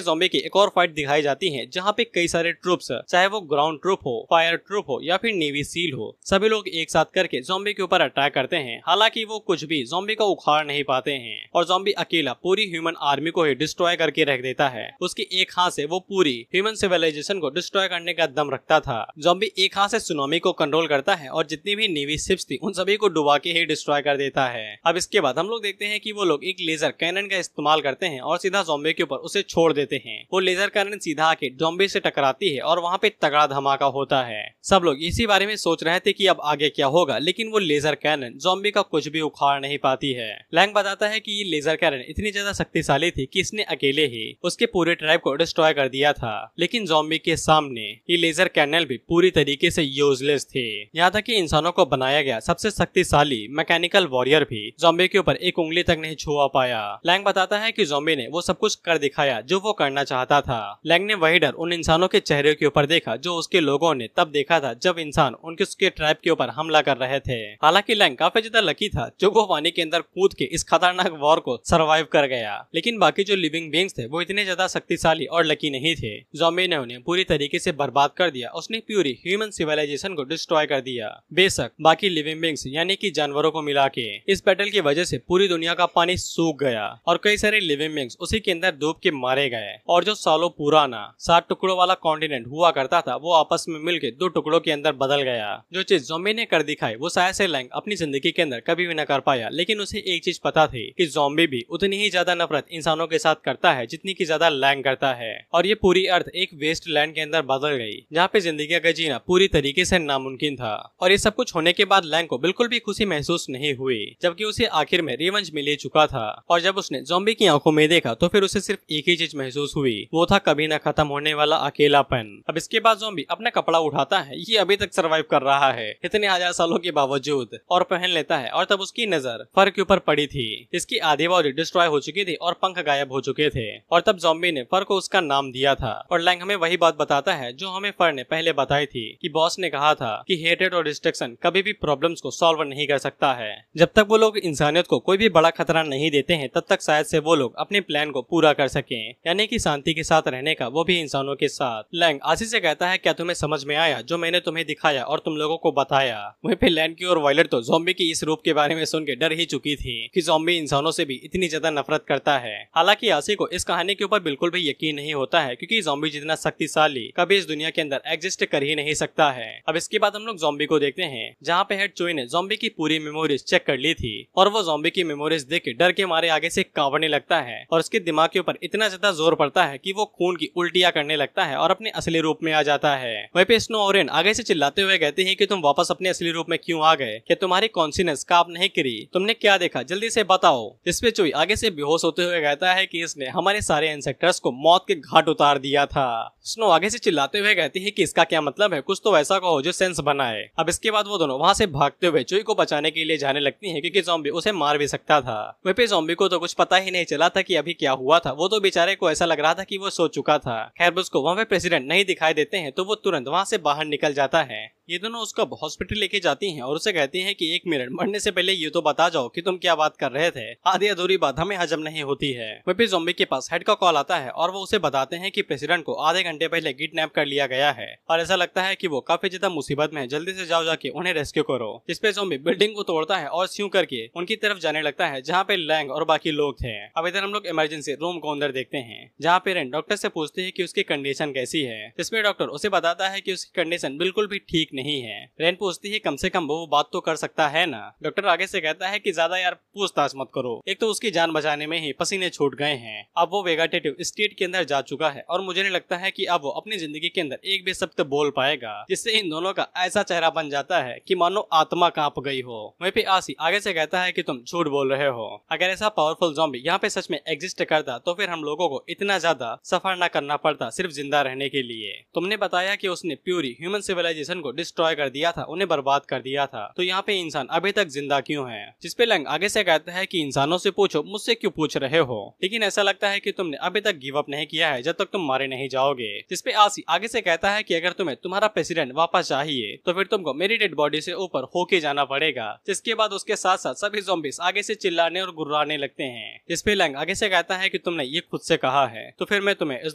ज़ॉम्बी की एक और फाइट दिखाई जाती है जहाँ पे कई सारे ट्रूप्स, चाहे वो ग्राउंड ट्रूप हो, फायर ट्रूप हो या फिर नेवी सील हो, सभी लोग एक साथ करके ज़ॉम्बी के ऊपर अटैक करते हैं। हालांकि वो कुछ भी ज़ॉम्बी को उखाड़ नहीं पाते हैं और ज़ॉम्बी अकेला पूरी ह्यूमन आर्मी को ही डिस्ट्रॉय करके रख देता है। उसकी एक हाथ से वो पूरी ह्यूमन सिविलाइजेशन को डिस्ट्रॉय करने का दम रखता था। ज़ॉम्बी एक हाथ से सुनामी को कंट्रोल करता है और जितनी भी नेवी शिप्स थी उन सभी को डुबा के ही डिस्ट्रॉय कर देता है। अब इसके बाद हम लोग देखते हैं कि वो लोग एक लेजर कैनन का इस्तेमाल करते हैं और सीधा ज़ॉम्बी के ऊपर उसे छोड़ देते हैं। वो लेजर कैनन सीधा आके ज़ॉम्बी से टकराती है और वहाँ पे तगड़ा धमाका होता है। सब लोग इसी बारे में सोच रहे थे कि अब आगे क्या होगा, लेकिन वो लेजर कैनन ज़ॉम्बी का कुछ भी उखाड़ नहीं पाती है। लैंग बताता है कि ये लेजर कैनन इतनी ज्यादा शक्तिशाली थी कि इसने अकेले ही उसके पूरे ट्राइब को डिस्ट्रॉय कर दिया था। लेकिन ज़ॉम्बी के सामने ये लेजर कैनल भी पूरी तरीके से यूजलेस थे। यहाँ तक कि इंसानों को बनाया गया सबसे शक्तिशाली मैकेनिकल वॉरियर भी ज़ॉम्बी के ऊपर एक उंगली तक नहीं छुआ पाया। लैंग बताता है कि ज़ॉम्बी ने वो सब कुछ कर दिखाया जो वो करना चाहता था। लैंग ने वही डर उन इंसानों के चेहरे के ऊपर देखा जो उसके लोगों ने तब देखा था जब इंसान उनके उसके ट्राइब के ऊपर हमला कर रहे थे। हालांकि लैंग काफी ज्यादा लकी था जो वो पानी के अंदर कूद के इस खतरनाक वॉर को सरवाइव कर गया। लेकिन बाकी जो लिविंग बीइंग्स थे वो इतने ज्यादा शक्तिशाली और लकी नहीं थे। ज़ॉम्बी ने उन्हें पूरी तरीके से बर्बाद कर दिया। उसने पूरी ह्यूमन सिविलाइजेशन को डिस्ट्रॉय कर दिया। बेशक बाकी लिविंग बीइंग्स यानी कि जानवरों को मिला के इस बैटल की वजह से पूरी दुनिया का पानी सूख गया और कई सारे लिविंग बीइंग्स उसी के अंदर डूब के मारे गए। और जो सालों पुराना 7 टुकड़ों वाला कॉन्टिनेंट हुआ करता था वो आपस में मिलकर 2 टुकड़ों के अंदर बदल गया। जो चीज ज़ॉम्बी ने कर दिखाई वो शायद से लैंग अपनी जिंदगी के अंदर कभी भी न कर पाया। लेकिन उसे एक चीज पता थी कि ज़ॉम्बी भी उतनी ही ज्यादा नफरत इंसानों के साथ करता है जितनी की ज्यादा लैंग करता है। और ये पूरी अर्थ एक वेस्ट लैंड के अंदर बदल गई जहाँ पे जिंदगी का जीना पूरी तरीके से नामुमकिन था। और ये सब कुछ होने के बाद लैंग को बिल्कुल भी खुशी महसूस नहीं हुई, जबकि उसे आखिर में रिवेंज मिल ही चुका था। और जब उसने ज़ॉम्बी की आंखों में देखा तो फिर उसे सिर्फ एक ही चीज महसूस हुई, वो था कभी न खत्म होने वाला अकेलापन। अब इसके बाद ज़ॉम्बी अपना कपड़ा उठाता है, ये अभी तक सरवाइव कर रहा है इतने हजार सालों के बावजूद, और पहन लेता है। और तब उसकी नजर फर के ऊपर पड़ी थी, इसकी आधी बॉडी डिस्ट्रॉय हो चुकी थी और पंख गायब हो चुके थे। और तब ज़ॉम्बी ने फर को उसका नाम दिया था। और लैंग हमें वही बात बताता है जो हमें फर ने पहले बताई थी कि बॉस ने कहा था कि हेट्रेड और डिस्ट्रक्शन कभी भी प्रॉब्लम्स को सॉल्व नहीं कर सकता है। जब तक वो लोग इंसानियत को कोई भी बड़ा खतरा नहीं देते हैं तब तक शायद से वो लोग अपने प्लान को पूरा कर सकें, यानी कि शांति के साथ रहने का, वो भी इंसानों के साथ। लैंग आसी से कहता है क्या तुम्हें समझ में आया जो मैंने तुम्हें दिखाया और तुम लोगों को बताया। वहीं पे लैंग की और वायलेट तो ज़ॉम्बी की इस रूप के बारे में सुन के डर ही चुकी थी कि ज़ॉम्बी इंसानों से भी इतनी ज्यादा नफरत करता है। हालांकि आसी को इस कहानी के ऊपर बिल्कुल भी यकीन नहीं होता है क्योंकि ज़ॉम्बी जितना शक्तिशाली कभी इस दुनिया के अंदर एग्जिस्ट कर ही नहीं सकता है। अब इसके बाद हम लोग ज़ॉम्बी को देखते हैं जहाँ पे हेड चोई ने ज़ॉम्बी की पूरी मेमोरीज चेक कर ली थी और वो ज़ॉम्बी की मेमोरीज देख के डर के मारे आगे से कांपने लगता है और उसके दिमाग के ऊपर इतना ज्यादा जोर पड़ता है कि वो खून की उल्टियां करने लगता है और अपने असली रूप में आ जाता है। वहीं पे स्नो और रेन आगे से चिल्लाते हुए कहते हैं कि तुम वापस अपने असली रूप में क्यों आ गए, क्या तुम्हारी कॉन्शियसनेस काम नहीं करी, तुमने क्या देखा, जल्दी से बताओ। जिसपे चोई आगे से बेहोश होते हुए कहता है कि इसने हमारे सारे इंसेक्टर्स को मौत के घाट उतार दिया था। स्नो आगे से चिल्लाते हुए कहती है कि इसका क्या मतलब है, कुछ तो ऐसा कहो जो सेंस बनाए। अब इसके बाद वो दोनों वहाँ से भागते हुए चोई को बचाने के लिए जाने लगती है क्योंकि ज़ॉम्बी उसे मार भी सकता था। वहीं पे ज़ॉम्बी को तो कुछ पता ही नहीं चला था कि अभी क्या हुआ था, वो तो बेचारे को ऐसा लग रहा था कि वो सो चुका था। खैर उसको वहाँ पे प्रेसिडेंट नहीं दिखाई देते हैं तो वो तुरंत वहाँ से बाहर निकल जाता है। ये दोनों उसको हॉस्पिटल लेके जाती हैं और उसे कहती हैं कि 1 मिनट, मरने से पहले ये तो बता जाओ कि तुम क्या बात कर रहे थे, आधी अधूरी बात हमें हजम नहीं होती है। वहीं पे ज़ॉम्बी के पास हेड का कॉल आता है और वो उसे बताते हैं कि प्रेसिडेंट को आधे घंटे पहले किडनैप कर लिया गया है और ऐसा लगता है कि वो काफी ज्यादा मुसीबत में है, जल्दी से जाओ जाके उन्हें रेस्क्यू करो। जिसपे ज़ॉम्बी बिल्डिंग को तोड़ता है और स्यू करके उनकी तरफ जाने लगता है जहाँ पे लैंग और बाकी लोग थे। अब इधर हम लोग इमरजेंसी रूम को अंदर देखते हैं जहाँ पे रेन डॉक्टर से पूछते हैं कि उसकी कंडीशन कैसी है, जिसमें डॉक्टर उसे बताता है कि उसकी कंडीशन बिल्कुल भी ठीक नहीं है। रेन पूछती है कम से कम वो बात तो कर सकता है ना। डॉक्टर आगे से कहता है कि ज्यादा यार पूछताछ मत करो, एक तो उसकी जान बचाने में ही पसीने छूट गए हैं, अब वो वेगाटेटिव स्टेट के अंदर जा चुका है और मुझे नहीं लगता है कि अब वो अपनी जिंदगी के अंदर एक भी शब्द बोल पाएगा, जिससे इन दोनों का ऐसा चेहरा बन जाता है कि मानो आत्मा कांप गई हो। वहीं पे आसी आगे से कहता है कि तुम झूठ बोल रहे हो, अगर ऐसा पावरफुल ज़ॉम्बी यहाँ पे सच में एग्जिस्ट करता तो फिर हम लोगों को इतना ज्यादा सफर न करना पड़ता सिर्फ जिंदा रहने के लिए। तुमने बताया कि उसने प्यूरी ह्यूमन सिविलाइजेशन को डिस्ट्रॉय कर दिया था, उन्हें बर्बाद कर दिया था, तो यहाँ पे इंसान अभी तक जिंदा क्यों है। जिसपे लैंग आगे से कहता है कि इंसानों से पूछो, मुझसे क्यों पूछ रहे हो, लेकिन ऐसा लगता है कि तुमने अभी तक गिव अप नहीं किया है जब तक तुम मारे नहीं जाओगे। जिसपे आसी आगे से कहता है कि अगर तुम्हें तुम्हारा प्रेसिडेंट वापस चाहिए तो फिर तुमको मेरी डेड बॉडी से ऊपर होके जाना पड़ेगा। जिसके बाद उसके साथ साथ सभी ज़ॉम्बीज आगे से चिल्लाने और गुर्राने लगते हैं। जिसपे लैंग आगे से कहता है कि तुमने ये खुद से कहा है तो फिर मैं तुम्हें इस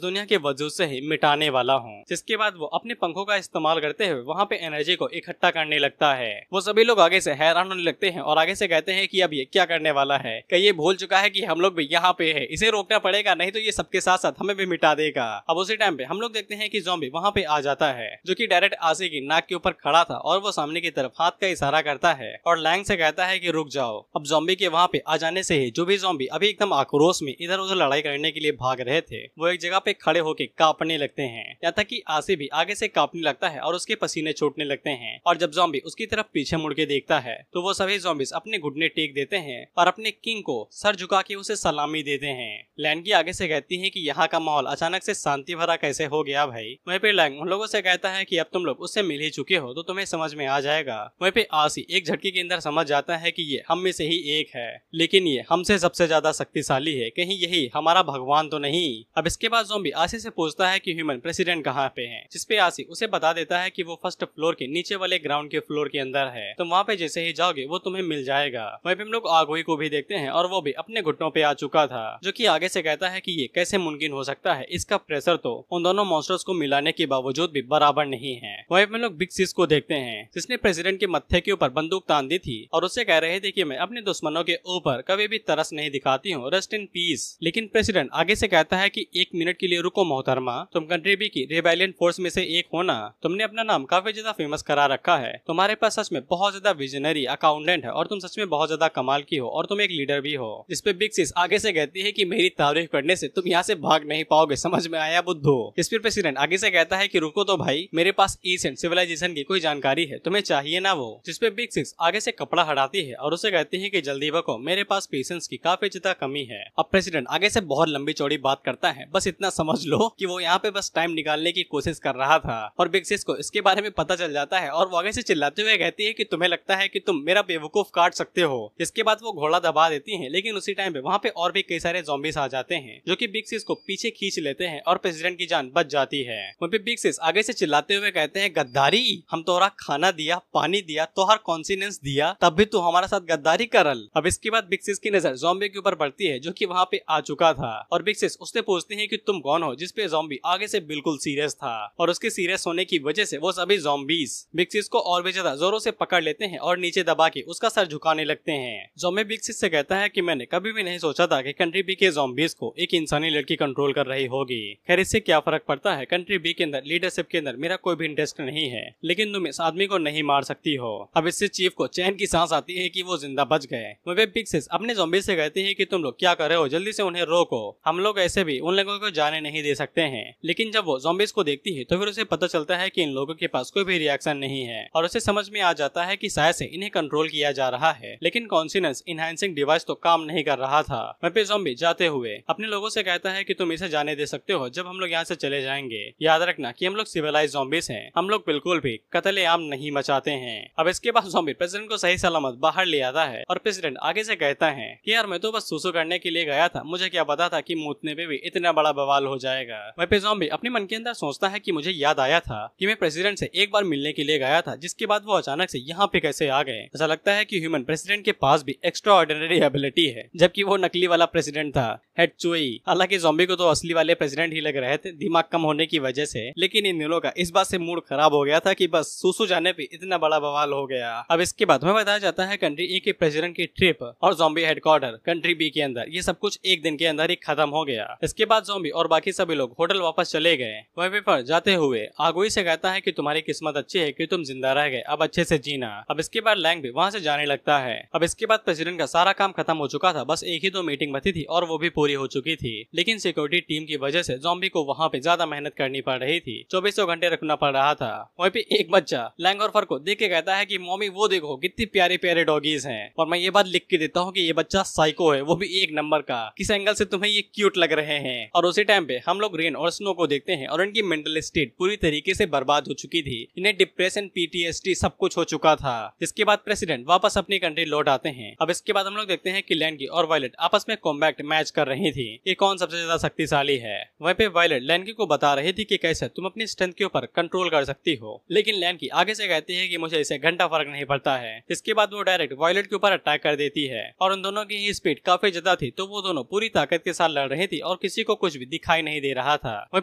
दुनिया के वजूद से ही मिटाने वाला हूँ। जिसके बाद वो अपने पंखों का इस्तेमाल करते हुए वहाँ पे एनर्जी को इकट्ठा करने लगता है। वो सभी लोग आगे से हैरान होने लगते हैं और आगे से कहते हैं कि अब ये क्या करने वाला है, क्या ये भूल चुका है कि हम लोग भी यहाँ पे है, इसे रोकना पड़ेगा नहीं तो ये सबके साथ साथ हमें भी मिटा देगा। अब उसी टाइम पे हम लोग देखते हैं कि ज़ॉम्बी वहाँ पे आ जाता है जो कि डायरेक्ट आसी की नाक के ऊपर खड़ा था और वो सामने की तरफ हाथ का इशारा करता है और लैंग से कहता है कि रुक जाओ। अब ज़ॉम्बी के वहाँ पे आ जाने से ही जो भी ज़ॉम्बी अभी एकदम आक्रोश में इधर उधर लड़ाई करने के लिए भाग रहे थे वो एक जगह पे खड़े होकर कांपने लगते हैं, यहाँ तक कि आसी भी आगे से कांपने लगता है और उसके पसीने छूटने लगते हैं। और जब ज़ॉम्बी उसकी तरफ पीछे मुड़ के देखता है तो वो सभी ज़ॉम्बीज अपने घुटने टेक देते हैं और अपने किंग को सर झुका के उसे सलामी देते हैं। लैंग आगे से कहती है कि यहाँ का माहौल अचानक से शांति भरा कैसे हो गया भाई। वहीं पे लैंग उन लोगों से कहता है कि अब तुम लोग उससे मिल ही चुके हो तो तुम्हें समझ में आ जाएगा। वहीं पे आसी एक झटके के अंदर समझ जाता है कि ये हम में से ही एक है, लेकिन ये हमसे सबसे ज्यादा शक्तिशाली है, कहीं यही हमारा भगवान तो नहीं। अब इसके बाद ज़ॉम्बी आसी से पूछता है कि ह्यूमन प्रेसिडेंट कहाँ पे है, जिसपे आसी उसे बता देता है कि वो फर्स्ट फ्लोर के नीचे वाले ग्राउंड के फ्लोर के अंदर है, तुम वहाँ पे जैसे ही जाओगे वो तुम्हें मिल जाएगा। वहीं पे हम लोग आगोई को भी देखते हैं और वो भी अपने घुटनों पे आ चुका था, जो कि आगे से कहता है कि ये कैसे मुमकिन हो सकता है, इसका प्रेशर तो उन दोनों मॉन्स्टर्स को मिलाने के बावजूद भी बराबर नहीं है। वहीं पे हम लोग बिग सिस को देखते हैं जिसने प्रेसिडेंट के मत्थे के ऊपर बंदूक तान दी थी और उससे कह रहे थे कि मैं अपने दुश्मनों के ऊपर कभी भी तरस नहीं दिखाती हूँ, रेस्ट इन पीस। लेकिन प्रेसिडेंट आगे से कहता है कि 1 मिनट के लिए रुको मोहतरमा, तुम कंट्री बी की रिबेलियन फोर्स में से एक हो ना, तुमने अपना नाम काफी ज्यादा ज्यादा फेमस करा रखा है। तुम्हारे पास सच में बहुत ज्यादा विजनरी अकाउंटेंट है और तुम सच में बहुत ज्यादा कमाल की हो और तुम एक लीडर भी हो। जिसपे बिग सिस आगे से कहती है कि मेरी तारीफ करने से तुम यहाँ से भाग नहीं पाओगे, समझ में आया बुद्धू। इस पर प्रेसिडेंट आगे से कहता है कि रुको तो भाई, मेरे पास एशियन सिविलाइजेशन की कोई जानकारी है, तुम्हें चाहिए ना वो। जिसपे बिग सिस आगे से कपड़ा हटाती है और उसे कहती है कि जल्दी बको, मेरे पास पेशेंस की काफी ज्यादा कमी है। अब प्रेसिडेंट आगे से बहुत लंबी चौड़ी बात करता है, बस इतना समझ लो कि वो यहाँ पे बस टाइम निकालने की कोशिश कर रहा था और बिग सिस को इसके बारे में पता चल जाता है और वो आगे से चिल्लाते हुए कहती है कि तुम्हें लगता है कि तुम मेरा बेवकूफ काट सकते हो। इसके बाद वो घोड़ा दबा देती हैं, लेकिन उसी टाइम पे वहाँ पे और भी कई सारे ज़ॉम्बीज आ जाते हैं जो कि बिग सिस को पीछे खींच लेते हैं और प्रेसिडेंट की जान बच जाती है। वहाँ पे बिग सिस आगे से चिल्लाते हुए कहते हैं, गद्दारी, हम तोहरा खाना दिया, पानी दिया, तोहर कॉन्सिनेंस दिया, तब भी तू हमारा साथ गद्दारी करल। अब इसके बाद बिग सिस की नजर ज़ॉम्बी के ऊपर पड़ती है जो कि वहाँ पे आ चुका था और बिग सिस उससे पूछती है कि तुम कौन हो, जिसपे ज़ॉम्बी आगे से बिल्कुल सीरियस था और उसके सीरियस होने की वजह से वो सभी ज़ॉम्बीज बिग सिस को और भी ज्यादा जोरों से पकड़ लेते हैं और नीचे दबा के उसका सर झुकाने लगते हैं। ज़ॉम्बी बिग सिस से कहता है कि मैंने कभी भी नहीं सोचा था कि कंट्री बी के ज़ॉम्बीज को एक इंसानी लड़की कंट्रोल कर रही होगी। खैर इससे क्या फर्क पड़ता है, कंट्री बी के अंदर लीडरशिप के अंदर मेरा कोई भी इंटरेस्ट नहीं है, लेकिन तुम इस आदमी को नहीं मार सकती हो। अब इससे चीफ को चैन की सांस आती है कि वो जिंदा बच गए। वह बिग सिस अपने ज़ॉम्बी से कहते हैं कि तुम लोग क्या कर रहे हो, जल्दी से उन्हें रोको, हम लोग ऐसे भी उन लोगों को जाने नहीं दे सकते हैं। लेकिन जब वो ज़ॉम्बीज को देखती है तो फिर उसे पता चलता है कि इन लोगों के पास कोई भी रिएक्शन नहीं है और उसे समझ में आ जाता है कि शायद से इन्हें कंट्रोल किया जा रहा है, लेकिन कॉन्सिनेंस इनहैंसिंग डिवाइस तो काम नहीं कर रहा था। वहाँ पे ज़ॉम्बी जाते हुए अपने लोगों से कहता है कि तुम इसे जाने दे सकते हो जब हम लोग यहाँ से चले जाएंगे। याद रखना कि हम लोग सिविलाइज ज़ॉम्बीज हैं, हम लोग बिल्कुल भी कत्लेआम नहीं मचाते हैं। अब इसके बाद ज़ॉम्बी प्रेसिडेंट को सही सलामत बाहर ले आता है और प्रेसिडेंट आगे से कहता है कि यार मैं तो बस सुसु करने के लिए गया था, मुझे क्या पता था कि मूतने पे भी इतना बड़ा बवाल हो जाएगा। वहीं पे ज़ॉम्बी अपने मन के अंदर सोचता है कि मुझे याद आया था कि मैं प्रेसिडेंट से एक बार मिलने के लिए गया था, जिसके बाद वो अचानक से यहाँ पे कैसे आ गए। ऐसा लगता है कि ह्यूमन प्रेसिडेंट के पास भी एक्स्ट्रा ऑर्डिनरी एबिलिटी है, जबकि वो नकली वाला प्रेसिडेंट था, हेड चुई। हालांकि ज़ॉम्बी को तो असली वाले प्रेसिडेंट ही लग रहे थे दिमाग कम होने की वजह से, लेकिन इन दिनों का इस बात से मूड खराब हो गया था कि बस सुसु जाने पे इतना बड़ा बवाल हो गया। अब इसके बाद हमें बताया जाता है कंट्री ए के प्रेसिडेंट की ट्रिप और ज़ॉम्बी हेडक्वार्टर कंट्री बी के अंदर, ये सब कुछ एक दिन के अंदर ही खत्म हो गया। इसके बाद ज़ॉम्बी और बाकी सभी लोग होटल वापस चले गए। वहीं पर जाते हुए आगुई से कहता है कि तुम्हारी किस्मत अच्छी है कि तुम जिंदा रह गए, अब अच्छे से जीना। अब इसके बाद लैंग भी वहाँ से जाने लगता है। अब इसके बाद प्रेसिडेंट का सारा काम खत्म हो चुका था, बस एक ही दो मीटिंग बची थी और वो भी पूरी हो चुकी थी, लेकिन सिक्योरिटी टीम की वजह से ज़ॉम्बी को वहाँ पे ज्यादा मेहनत करनी पड़ रही थी, 24 घंटे रखना पड़ रहा था। वहीं पे एक बच्चा लैंग और फर को देख के कहता है कि मम्मी वो देखो कितनी प्यारे प्यारे डॉगीज हैं, और मैं ये बात लिख के देता हूँ कि ये बच्चा साइको है, वो भी एक नंबर का, किस एंगल से तुम्हें ये क्यूट लग रहे हैं। और उसी टाइम पे हम लोग रेन और स्नो को देखते हैं और इनकी मेंटल स्टेट पूरी तरीके से बर्बाद हो चुकी थी, इन्हें डिप्रेशन PTSD सब कुछ हो चुका था। जिसके बाद प्रेसिडेंट वापस अपनी कंट्री लौट आते हैं। अब इसके बाद हम लोग देखते हैं कि लैंकी और वायलेट आपस में कॉम्बैट मैच कर रही थी, ये कौन सबसे ज्यादा शक्तिशाली है। वहीं पे वायलेट लैंकी को बता रही थी कि कैसे तुम अपनी स्ट्रेंथ के ऊपर कंट्रोल कर सकती हो, लेकिन लैंकी आगे से कहती है कि मुझे इसे घंटा फर्क नहीं पड़ता है। इसके बाद वो डायरेक्ट वायलेट के ऊपर अटैक कर देती है और उन दोनों की ही स्पीड काफी ज्यादा थी, तो वो दोनों पूरी ताकत के साथ लड़ रही थी और किसी को कुछ भी दिखाई नहीं दे रहा था। वहीं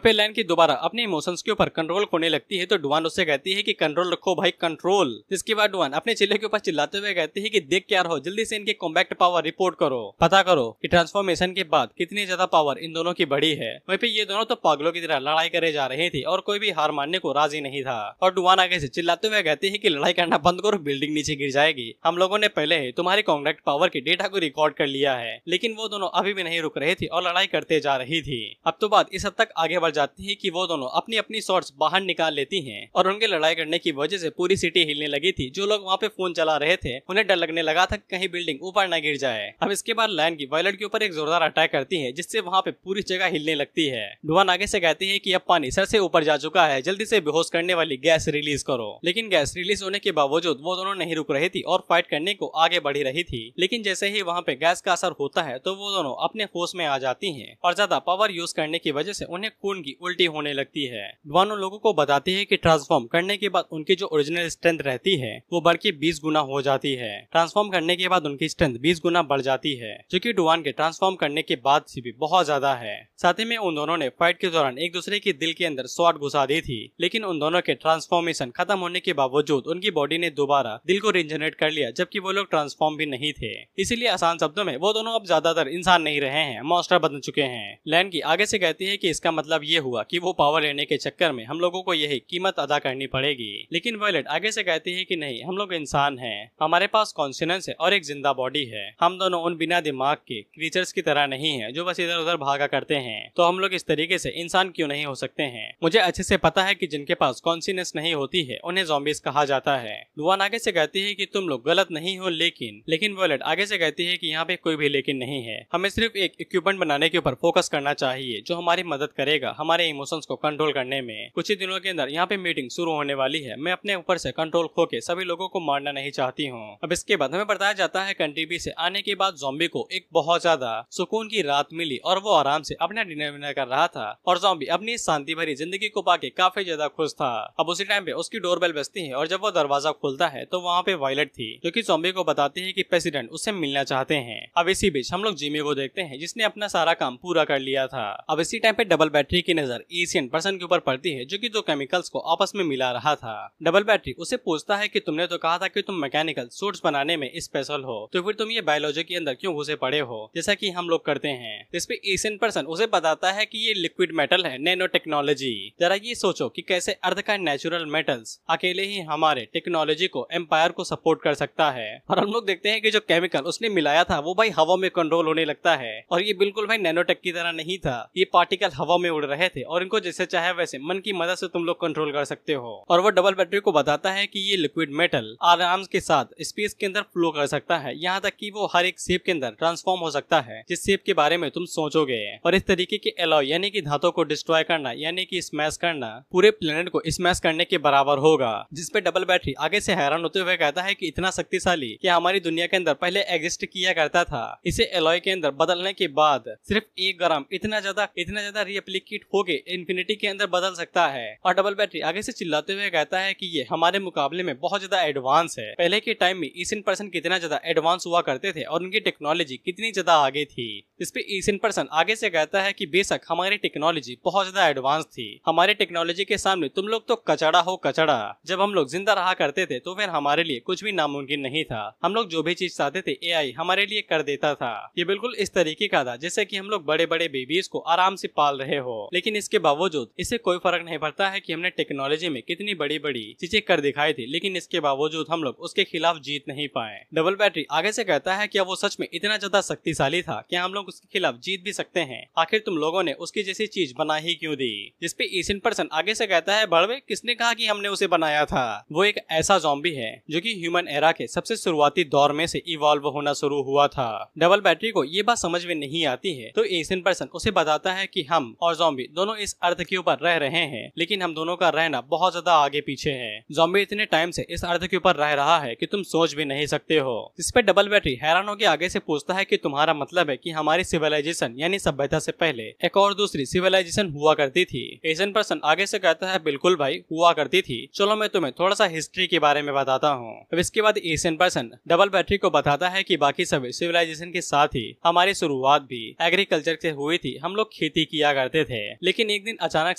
पे लैंकी दोबारा अपने इमोशंस के ऊपर कंट्रोल खोने लगती है, तो डुआन उससे कहती है कि कंट्रोल रखो भाई, कंट्रोल। जिसके बाद डुआन अपने चेले के ऊपर चिल्लाते हुए कहती है कि देख क्या रहो, जल्दी से इनके कॉम्बैक्ट पावर रिपोर्ट करो, पता करो कि ट्रांसफॉर्मेशन के बाद कितनी ज्यादा पावर इन दोनों की बढ़ी है। वहीं पे ये दोनों तो पागलों की तरह लड़ाई करे जा रही थी और कोई भी हार मानने को राजी नहीं था। और डुआन आगे से चिल्लाते हुए कहती है कि लड़ाई करना बंद करो, बिल्डिंग नीचे गिर जाएगी, हम लोगों ने पहले ही तुम्हारी कॉम्बैक्ट पावर के डेटा को रिकॉर्ड कर लिया है। लेकिन वो दोनों अभी भी नहीं रुक रहे थे और लड़ाई करते जा रही थी। अब तो बात इस हद तक आगे बढ़ जाती है कि वो दोनों अपनी अपनी शॉट्स बाहर निकाल लेती हैं और उनके लड़ाई करने की वजह से पूरी सिटी हिलने लगी थी। जो लोग वहाँ पे फोन चला रहे थे उन्हें डर लगने लगा था कहीं बिल्डिंग ऊपर न गिर जाए। अब इसके बाद लैन की वायलेट के ऊपर एक जोरदार अटैक करती है, जिससे वहाँ पे पूरी जगह हिलने लगती है। डुआन आगे से कहती है कि अब पानी सर से ऊपर जा चुका है, जल्दी से बेहोश करने वाली गैस रिलीज करो। लेकिन गैस रिलीज होने के बावजूद वो दोनों नहीं रुक रही थी और फाइट करने को आगे बढ़ी रही थी। लेकिन जैसे ही वहाँ पे गैस का असर होता है तो वो दोनों अपने होश में आ जाती हैं और ज्यादा पावर यूज करने की वजह से उन्हें खून की उल्टी होने लगती है। डुआन उन लोगों को बताती है कि ट्रांसफॉर्म करने के बाद उनकी जो ओरिजिनल स्ट्रेंथ रहती है वो बढ़ के 20 गुना हो जाती है। ट्रांसफॉर्म करने के बाद उनकी स्ट्रेंथ 20 गुना बढ़ जाती है, जो कि डुआन के ट्रांसफॉर्म करने के बाद से भी बहुत ज्यादा है। साथ ही में उन दोनों ने फाइट के दौरान एक दूसरे के दिल के अंदर शॉट घुसा दी थी, लेकिन उन दोनों के ट्रांसफॉर्मेशन खत्म होने के बावजूद उनकी बॉडी ने दोबारा दिल को रिजनरेट कर लिया, जबकि वो लोग ट्रांसफॉर्म भी नहीं थे। इसीलिए आसान शब्दों में वो दोनों अब ज्यादातर इंसान नहीं रहे हैं, मॉन्स्टर बन चुके हैं। लैन की आगे से कहती है कि इसका मतलब ये हुआ कि वो पावर लेने के चक्कर में हम लोगों को यही कीमत अदा करनी पड़ेगी। लेकिन वायलेट आगे से कहती है कि नहीं, हम लोग इंसान हैं, हमारे पास कॉन्शियस है और एक जिंदा बॉडी है। हम दोनों उन बिना दिमाग के क्रीचर्स की तरह नहीं है जो बस इधर उधर भागा करते हैं। तो हम लोग इस तरीके से इंसान क्यों नहीं हो सकते हैं? मुझे अच्छे से पता है कि जिनके पास कॉन्शियस नहीं होती है उन्हें ज़ॉम्बीज कहा जाता है। लुआन आगे से कहती है कि तुम लोग गलत नहीं हो, लेकिन वायलेट आगे से कहती है कि यहाँ पे कोई भी लेकिन नहीं है। हमें सिर्फ एक इक्विपमेंट बनाने के ऊपर फोकस करना चाहिए जो हमारी मदद करेगा हमारे इमोशंस को कंट्रोल करने में। कुछ ही दिनों के अंदर यहाँ पे मीटिंग शुरू होने वाली है। मैं अपने ऊपर से कंट्रोल खो के सभी लोगों को मारना नहीं चाहती हूँ। अब इसके बाद हमें बताया जाता है कंट्री से आने के बाद ज़ॉम्बी को एक बहुत ज्यादा सुकून की रात मिली और वो आराम से अपना डिनर कर रहा था और ज़ॉम्बी अपनी शांति भरी जिंदगी को पाके काफी ज्यादा खुश था। अब उसी टाइम पे उसकी डोरबेल बजती है और जब वो दरवाजा खोलता है तो वहाँ पे वायलेट थी जो कि ज़ॉम्बी को बताती है कि प्रेसिडेंट उससे मिलना चाहते हैं। अब इसी बीच हम लोग जिमी को देखते हैं जिसने अपना सारा काम पूरा कर लिया था। अब इसी टाइम पे डबल बैटरी की नजर एशियन पर्सन के ऊपर पड़ती है जो कि दो केमिकल्स को आपस में मिला रहा था। डबल बैटरी उसे पूछता है कि तुमने तो कहा था कि तुम मैकेनिकल सूट्स बनाने में स्पेशल हो, तो फिर तुम ये बायोलॉजी के अंदर क्यों घुसे पड़े हो जैसा कि हम लोग करते हैं। इस पे एशियन पर्सन उसे बताता है कि ये लिक्विड मेटल है, नैनो टेक्नोलॉजी। जरा ये सोचो कि कैसे अर्थ का नेचुरल मेटल्स अकेले ही हमारे टेक्नोलॉजी को एम्पायर को सपोर्ट कर सकता है। और हम लोग देखते हैं कि जो केमिकल उसने मिलाया था वो भाई हवा में कंट्रोल होने लगता है और ये बिल्कुल भाई नैनोटेक की तरह नहीं था। ये पार्टिकल हवा में उड़ रहे थे और इनको जैसे चाहे वैसे मन की मदद से तुम लोग कंट्रोल कर सकते हो। और वो डबल बैटरी को बताता है कि ये लिक्विड मेटल आराम के साथ स्पेस के अंदर फ्लो कर सकता है, यहाँ तक कि वो हर एक शेप के अंदर ट्रांसफॉर्म हो सकता है जिस शेप के बारे में तुम सोचोगे। और इस तरीके के एलॉय यानी कि धातु को डिस्ट्रॉय करना यानी कि स्मैश करना पूरे प्लेनेट को स्मैश करने के बराबर होगा। जिसपे डबल बैटरी आगे से हैरान होते हुए कहता है कि इतना शक्तिशाली कि हमारी दुनिया के अंदर पहले एग्जिस्ट किया करता था। इसे एलॉय के अंदर बदलने के बाद सिर्फ 1 ग्राम इतना ज्यादा रिएप्लिकेट होके इन्फिनिटी के अंदर बदल सकता है। और डबल बैटरी आगे से चिल्लाते हुए कहता है कि ये हमारे मुकाबले में बहुत ज्यादा एडवांस है। पहले के टाइम में एशियन पर्सन कितना ज्यादा एडवांस हुआ करते थे और उनकी टेक्नोलॉजी कितनी ज्यादा आगे थी। इस पे एशियन पर्सन आगे से कहता है कि बेशक हमारी टेक्नोलॉजी बहुत ज्यादा एडवांस थी, हमारे टेक्नोलॉजी के सामने तुम लोग तो कचड़ा हो कचड़ा। जब हम लोग जिंदा रहा करते थे तो फिर हमारे लिए कुछ भी नामुमकिन नहीं था। हम लोग जो भी चीज चाहते थे एआई हमारे लिए कर देता था। ये बिल्कुल इस तरीके का था जैसे कि हम लोग बड़े बड़े बेबीज को आराम से पाल रहे हो। लेकिन इसके बावजूद इससे कोई फर्क नहीं पड़ता है कि हमने टेक्नोलॉजी में कितनी बड़ी बड़ी चीजें कर दिखाई थी, लेकिन इसके बावजूद हम लोग उसके खिलाफ जीत नहीं पाए। डबल बैटरी आगे से कहता है क्या वो सच में इतना ज्यादा शक्तिशाली था, क्या हम लोग उसके खिलाफ जीत भी सकते हैं? आखिर तुम लोगों ने उसकी जैसी चीज बना ही क्यों दी? जिसपे एशियन पर्सन आगे से कहता है बड़वे किसने कहा कि हमने उसे बनाया था? वो एक ऐसा ज़ॉम्बी है जो कि ह्यूमन एरा के सबसे शुरुआती दौर में से इवॉल्व होना शुरू हुआ था। डबल बैटरी को ये बात समझ में नहीं आती है तो एशियन पर्सन उसे बताता है कि हम और ज़ॉम्बी दोनों इस अर्थ के ऊपर रह रहे हैं, लेकिन हम दोनों का रहना बहुत ज्यादा आगे पीछे है। ज़ॉम्बी इतने टाइम से इस अर्थ के ऊपर रह रहा है कि तुम सोच भी नहीं सकते हो। इस पे डबल बैटरी हैरान होकर आगे से पूछता है कि तुम्हारा मतलब है कि हमारी सिविलाइजेशन यानी सभ्यता से पहले एक और दूसरी सिविलाइजेशन हुआ करती थी? एशियन पर्सन आगे से कहता है बिल्कुल भाई हुआ करती थी, चलो मैं तुम्हें थोड़ा सा हिस्ट्री के बारे में बताता हूँ। अब इसके बाद एशियन पर्सन डबल बैटरी को बताता है कि बाकी सभी सिविलाइजेशन के साथ ही हमारी शुरुआत भी एग्रीकल्चर से हुई थी। हम लोग खेती किया करते थे, लेकिन एक दिन अचानक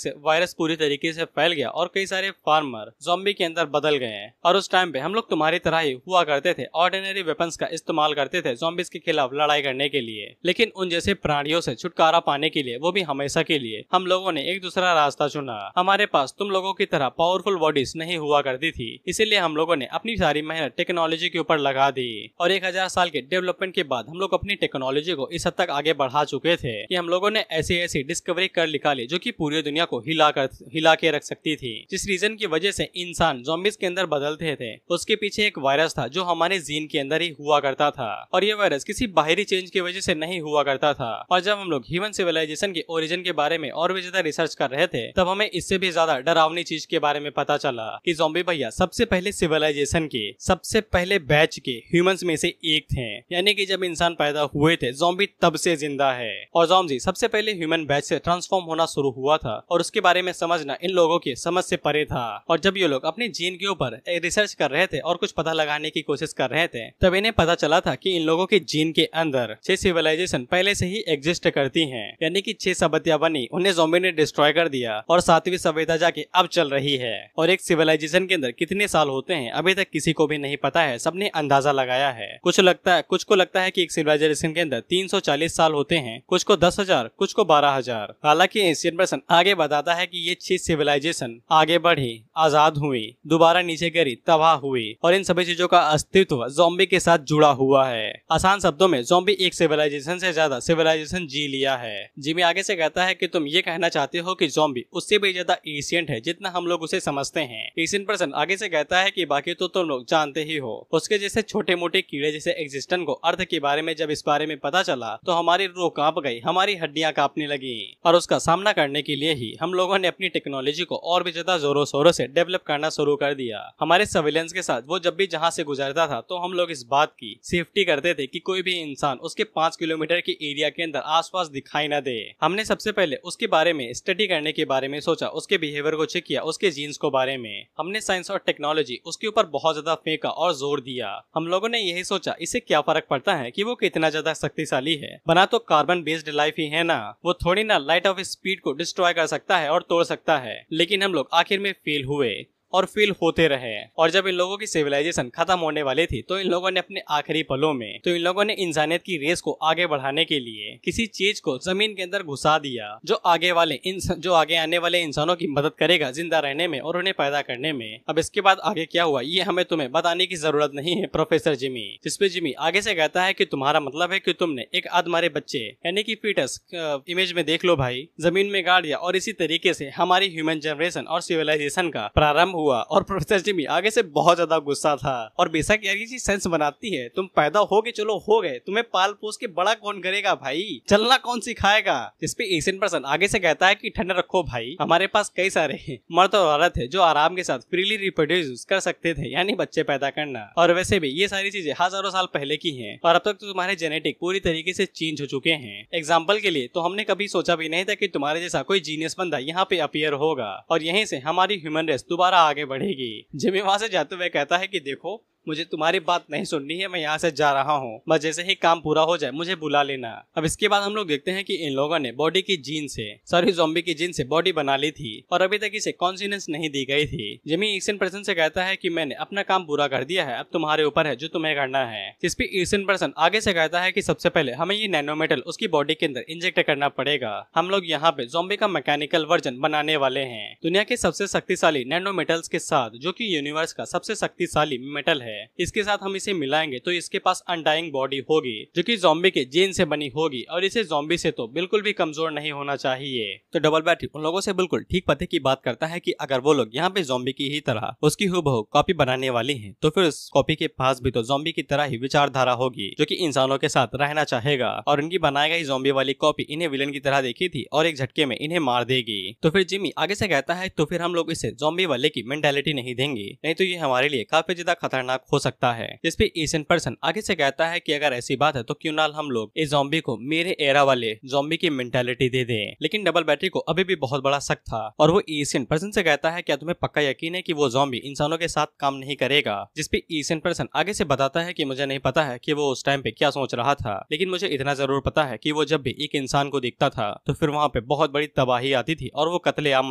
से वायरस पूरी तरीके से फैल गया और कई सारे फार्मर ज़ॉम्बी के अंदर बदल गए। और उस टाइम पे हम लोग तुम्हारी तरह ही हुआ करते थे, ऑर्डिनरी वेपन्स का इस्तेमाल करते थे ज़ॉम्बीज के खिलाफ लड़ाई करने के लिए। लेकिन उन जैसे प्राणियों से छुटकारा पाने के लिए, वो भी हमेशा के लिए, हम लोगों ने एक दूसरा रास्ता चुना। हमारे पास तुम लोगों की तरह पावरफुल बॉडीज नहीं हुआ करती थी, इसीलिए हम लोगों ने अपनी सारी मेहनत टेक्नोलॉजी के ऊपर लगा दी। और 1000 साल के डेवलपमेंट के बाद हम लोग अपनी टेक्नोलॉजी को इस हद तक आगे बढ़ा चुके थे कि हम लोगों ने ऐसी डिस्कवरी कर निकाली जो कि पूरी दुनिया को हिला के रख सकती थी। जिस रीजन की वजह से इंसान ज़ॉम्बीज के अंदर बदलते थे, उसके पीछे एक वायरस था जो हमारे जीन के अंदर ही हुआ करता था। और ये वायरस किसी बाहरी चेंज की वजह से नहीं हुआ करता था। और जब हम लोग ह्यूमन सिविलाइजेशन के ओरिजिन के बारे में और भी ज्यादा रिसर्च कर रहे थे, तब हमें इससे भी ज्यादा डरावनी चीज के बारे में पता चला कि ज़ॉम्बी भैया सबसे पहले सिविलाइजेशन के सबसे पहले बैच के ह्यूमंस में से एक थे। यानी कि जब इंसान पैदा हुए थे, ज़ॉम्बी तब से जिंदा है। और ज़ॉम्बी सबसे पहले ह्यूमन बैच से ट्रांसफॉर्म होना शुरू हुआ था और उसके बारे में समझना इन लोगों की समझ से परे था। और जब ये लोग अपने जीन के ऊपर रिसर्च कर रहे थे और कुछ पता लगाने की कोशिश कर रहे थे, तब इन्हें पता चला था कि इन लोगों के जीन के अंदर 6 सिविलाइजेशन पहले से ही एग्जिस्ट करती हैं। यानी कि 6 सभ्यता बनी, उन्हें ज़ॉम्बी ने डिस्ट्रॉय कर दिया और 7वीं सभ्यता जाके अब चल रही है। और एक सिविलाइजेशन के अंदर कितने साल होते हैं अभी तक किसी को भी नहीं पता है, सबने अंदाजा लगाया है। कुछ को लगता है कि एक सिविलाइजेशन के अंदर 340 साल होते हैं, कुछ को 10,000, कुछ को 12,000। हालांकि एशियन पर्सन आगे बताता है कि ये 6 सिविलाइजेशन आगे बढ़ी बढ़ी, आजाद हुई, दोबारा नीचे गिरी, तबाह हुई और इन सभी चीजों का अस्तित्व ज़ॉम्बी के साथ जुड़ा हुआ है। आसान शब्दों में ज़ॉम्बी एक सिविलाइजेशन से ज्यादा सिविलाइजेशन जी लिया है। जिमी आगे से कहता है कि तुम ये कहना चाहते हो कि ज़ॉम्बी उससे भी ज्यादा एशियंट है जितना हम लोग उसे समझते हैं। एशियन पर्सन आगे से कहता है कि बाकी तो तुम लोग जानते ही हो। उसके जैसे छोटे मोटे कीड़े जैसे एग्जिस्टेंट को अर्थ के बारे में जब इस बारे में पता चला तो हमारी रूह कांप गई, हमारी हड्डियां कांपने लगी और उसका सामना करने के लिए ही हम लोगों ने अपनी टेक्नोलॉजी को और भी ज्यादा जोरों शोरों से डेवलप करना शुरू कर दिया। हमारे सर्विलेंस के साथ वो जब भी जहां से गुजरता था तो हम लोग इस बात की सेफ्टी करते थे कि कोई भी इंसान उसके 5 किलोमीटर के एरिया के अंदर आसपास दिखाई न दे। हमने सबसे पहले उसके बारे में स्टडी करने के बारे में सोचा, उसके बिहेवियर को चेक किया, उसके जीन्स को बारे में। हमने साइंस और टेक्नोलॉजी उसके ऊपर बहुत ज्यादा फेंका और जोर दिया। हम लोगों ने यही सोचा इससे क्या फर्क पड़ता है कि वो कितना ज्यादा शक्तिशाली है, बना तो कार्बन बेस्ड लाइफ ही है ना, वो थोड़ी ना लाइट ऑफ स्पीड को डिस्ट्रॉय कर सकता है और तोड़ सकता है। लेकिन हम लोग आखिर में फेल हुए और फेल होते रहे और जब इन लोगों की सिविलाइजेशन खत्म होने वाली थी तो इन लोगों ने अपने आखिरी पलों में इन इंसानियत की रेस को आगे बढ़ाने के लिए किसी चीज को जमीन के अंदर घुसा दिया जो आगे आने वाले इंसानों की मदद करेगा जिंदा रहने में और उन्हें पैदा करने में। अब इसके बाद आगे क्या हुआ ये हमें तुम्हें बताने की जरूरत नहीं है प्रोफेसर जिमी। जिसपे जिमी आगे से कहता है कि तुम्हारा मतलब है कि तुमने एक आधमारे बच्चे यानी कि फीटस इमेज में देख लो भाई, जमीन में गाड़ दिया और इसी तरीके से हमारी ह्यूमन जनरेशन और सिविलाइजेशन का प्रारंभ हुआ। और प्रोफेसर जिमी आगे से बहुत ज्यादा गुस्सा था और बेशक यार ये चीज सेंस बनाती है, तुम पैदा हो गए चलो हो गए, तुम्हें पाल पोस के बड़ा कौन करेगा भाई, चलना कौन सिखाएगा। जिसपे एशियन पर्सन आगे से कहता है कि ठंडा रखो भाई, हमारे पास कई सारे मर्द और औरत है जो आराम के साथ फ्रीली रिप्रोड्यूस कर सकते थे यानी बच्चे पैदा करना। और वैसे भी ये सारी चीजें हजारों साल पहले की हैं और अब तक तो तुम्हारे जेनेटिक पूरी तरीके से चेंज हो चुके हैं। एग्जाम्पल के लिए तो हमने कभी सोचा भी नहीं था कि तुम्हारे जैसा कोई जीनियस बंदा यहाँ पे अपीयर होगा और यहीं से हमारी ह्यूमन रेस दोबारा आगे बढ़ेगी। जिमी वहां से जाते हुए कहता है कि देखो मुझे तुम्हारी बात नहीं सुननी है, मैं यहाँ से जा रहा हूँ, बस जैसे ही काम पूरा हो जाए मुझे बुला लेना। अब इसके बाद हम लोग देखते हैं कि इन लोगों ने बॉडी की जीन से ज़ॉम्बी की जीन से बॉडी बना ली थी और अभी तक इसे कॉन्सिनेंस नहीं दी गई थी। जिमी एशियन पर्सन से कहता है कि मैंने अपना काम पूरा कर दिया है, अब तुम्हारे ऊपर है जो तुम्हें करना है। जिसपे एशियन पर्सन आगे से कहता है कि सबसे पहले हमें ये नैनोमेटल उसकी बॉडी के अंदर इंजेक्ट करना पड़ेगा। हम लोग यहाँ पे ज़ॉम्बी का मैकेनिकल वर्जन बनाने वाले हैं दुनिया के सबसे शक्तिशाली नैनो मेटल्स के साथ, जो कि यूनिवर्स का सबसे शक्तिशाली मेटल है। इसके साथ हम इसे मिलाएंगे तो इसके पास अनडाइंग बॉडी होगी जो कि ज़ॉम्बी के जीन से बनी होगी और इसे ज़ॉम्बी से तो बिल्कुल भी कमजोर नहीं होना चाहिए। तो डबल बैटरी उन लोगों से बिल्कुल ठीक पते की बात करता है कि अगर वो लोग यहाँ पे ज़ॉम्बी की ही तरह उसकी हूबहू कॉपी बनाने वाली हैं तो फिर उस कॉपी के पास भी तो ज़ॉम्बी की तरह ही विचारधारा होगी जो कि इंसानों के साथ रहना चाहेगा और इनकी बनाई गई ज़ॉम्बी वाली कॉपी इन्हें विलन की तरह देखी थी और एक झटके में इन्हें मार देगी। तो फिर जिमी आगे से कहता है तो फिर हम लोग इसे ज़ॉम्बी वाले की मेंटालिटी नहीं देंगे, नहीं तो ये हमारे लिए काफी ज्यादा खतरनाक हो सकता है। जिसपे एशियन पर्सन आगे से कहता है कि अगर ऐसी बात है तो क्यों ना हम लोग इस ज़ॉम्बी को मेरे एरा वाले ज़ॉम्बी की मेंटालिटी दे दें। लेकिन डबल बैटरी को अभी भी बहुत बड़ा शक था और वो एशियन पर्सन से कहता है क्या तुम्हें पक्का यकीन है कि वो ज़ॉम्बी इंसानों के साथ काम नहीं करेगा। जिसपे एशियन पर्सन आगे से बताता है कि मुझे नहीं पता है कि वो उस टाइम पे क्या सोच रहा था, लेकिन मुझे इतना जरूर पता है कि वो जब भी एक इंसान को दिखता था तो फिर वहाँ पे बहुत बड़ी तबाही आती थी और वो कत्लेआम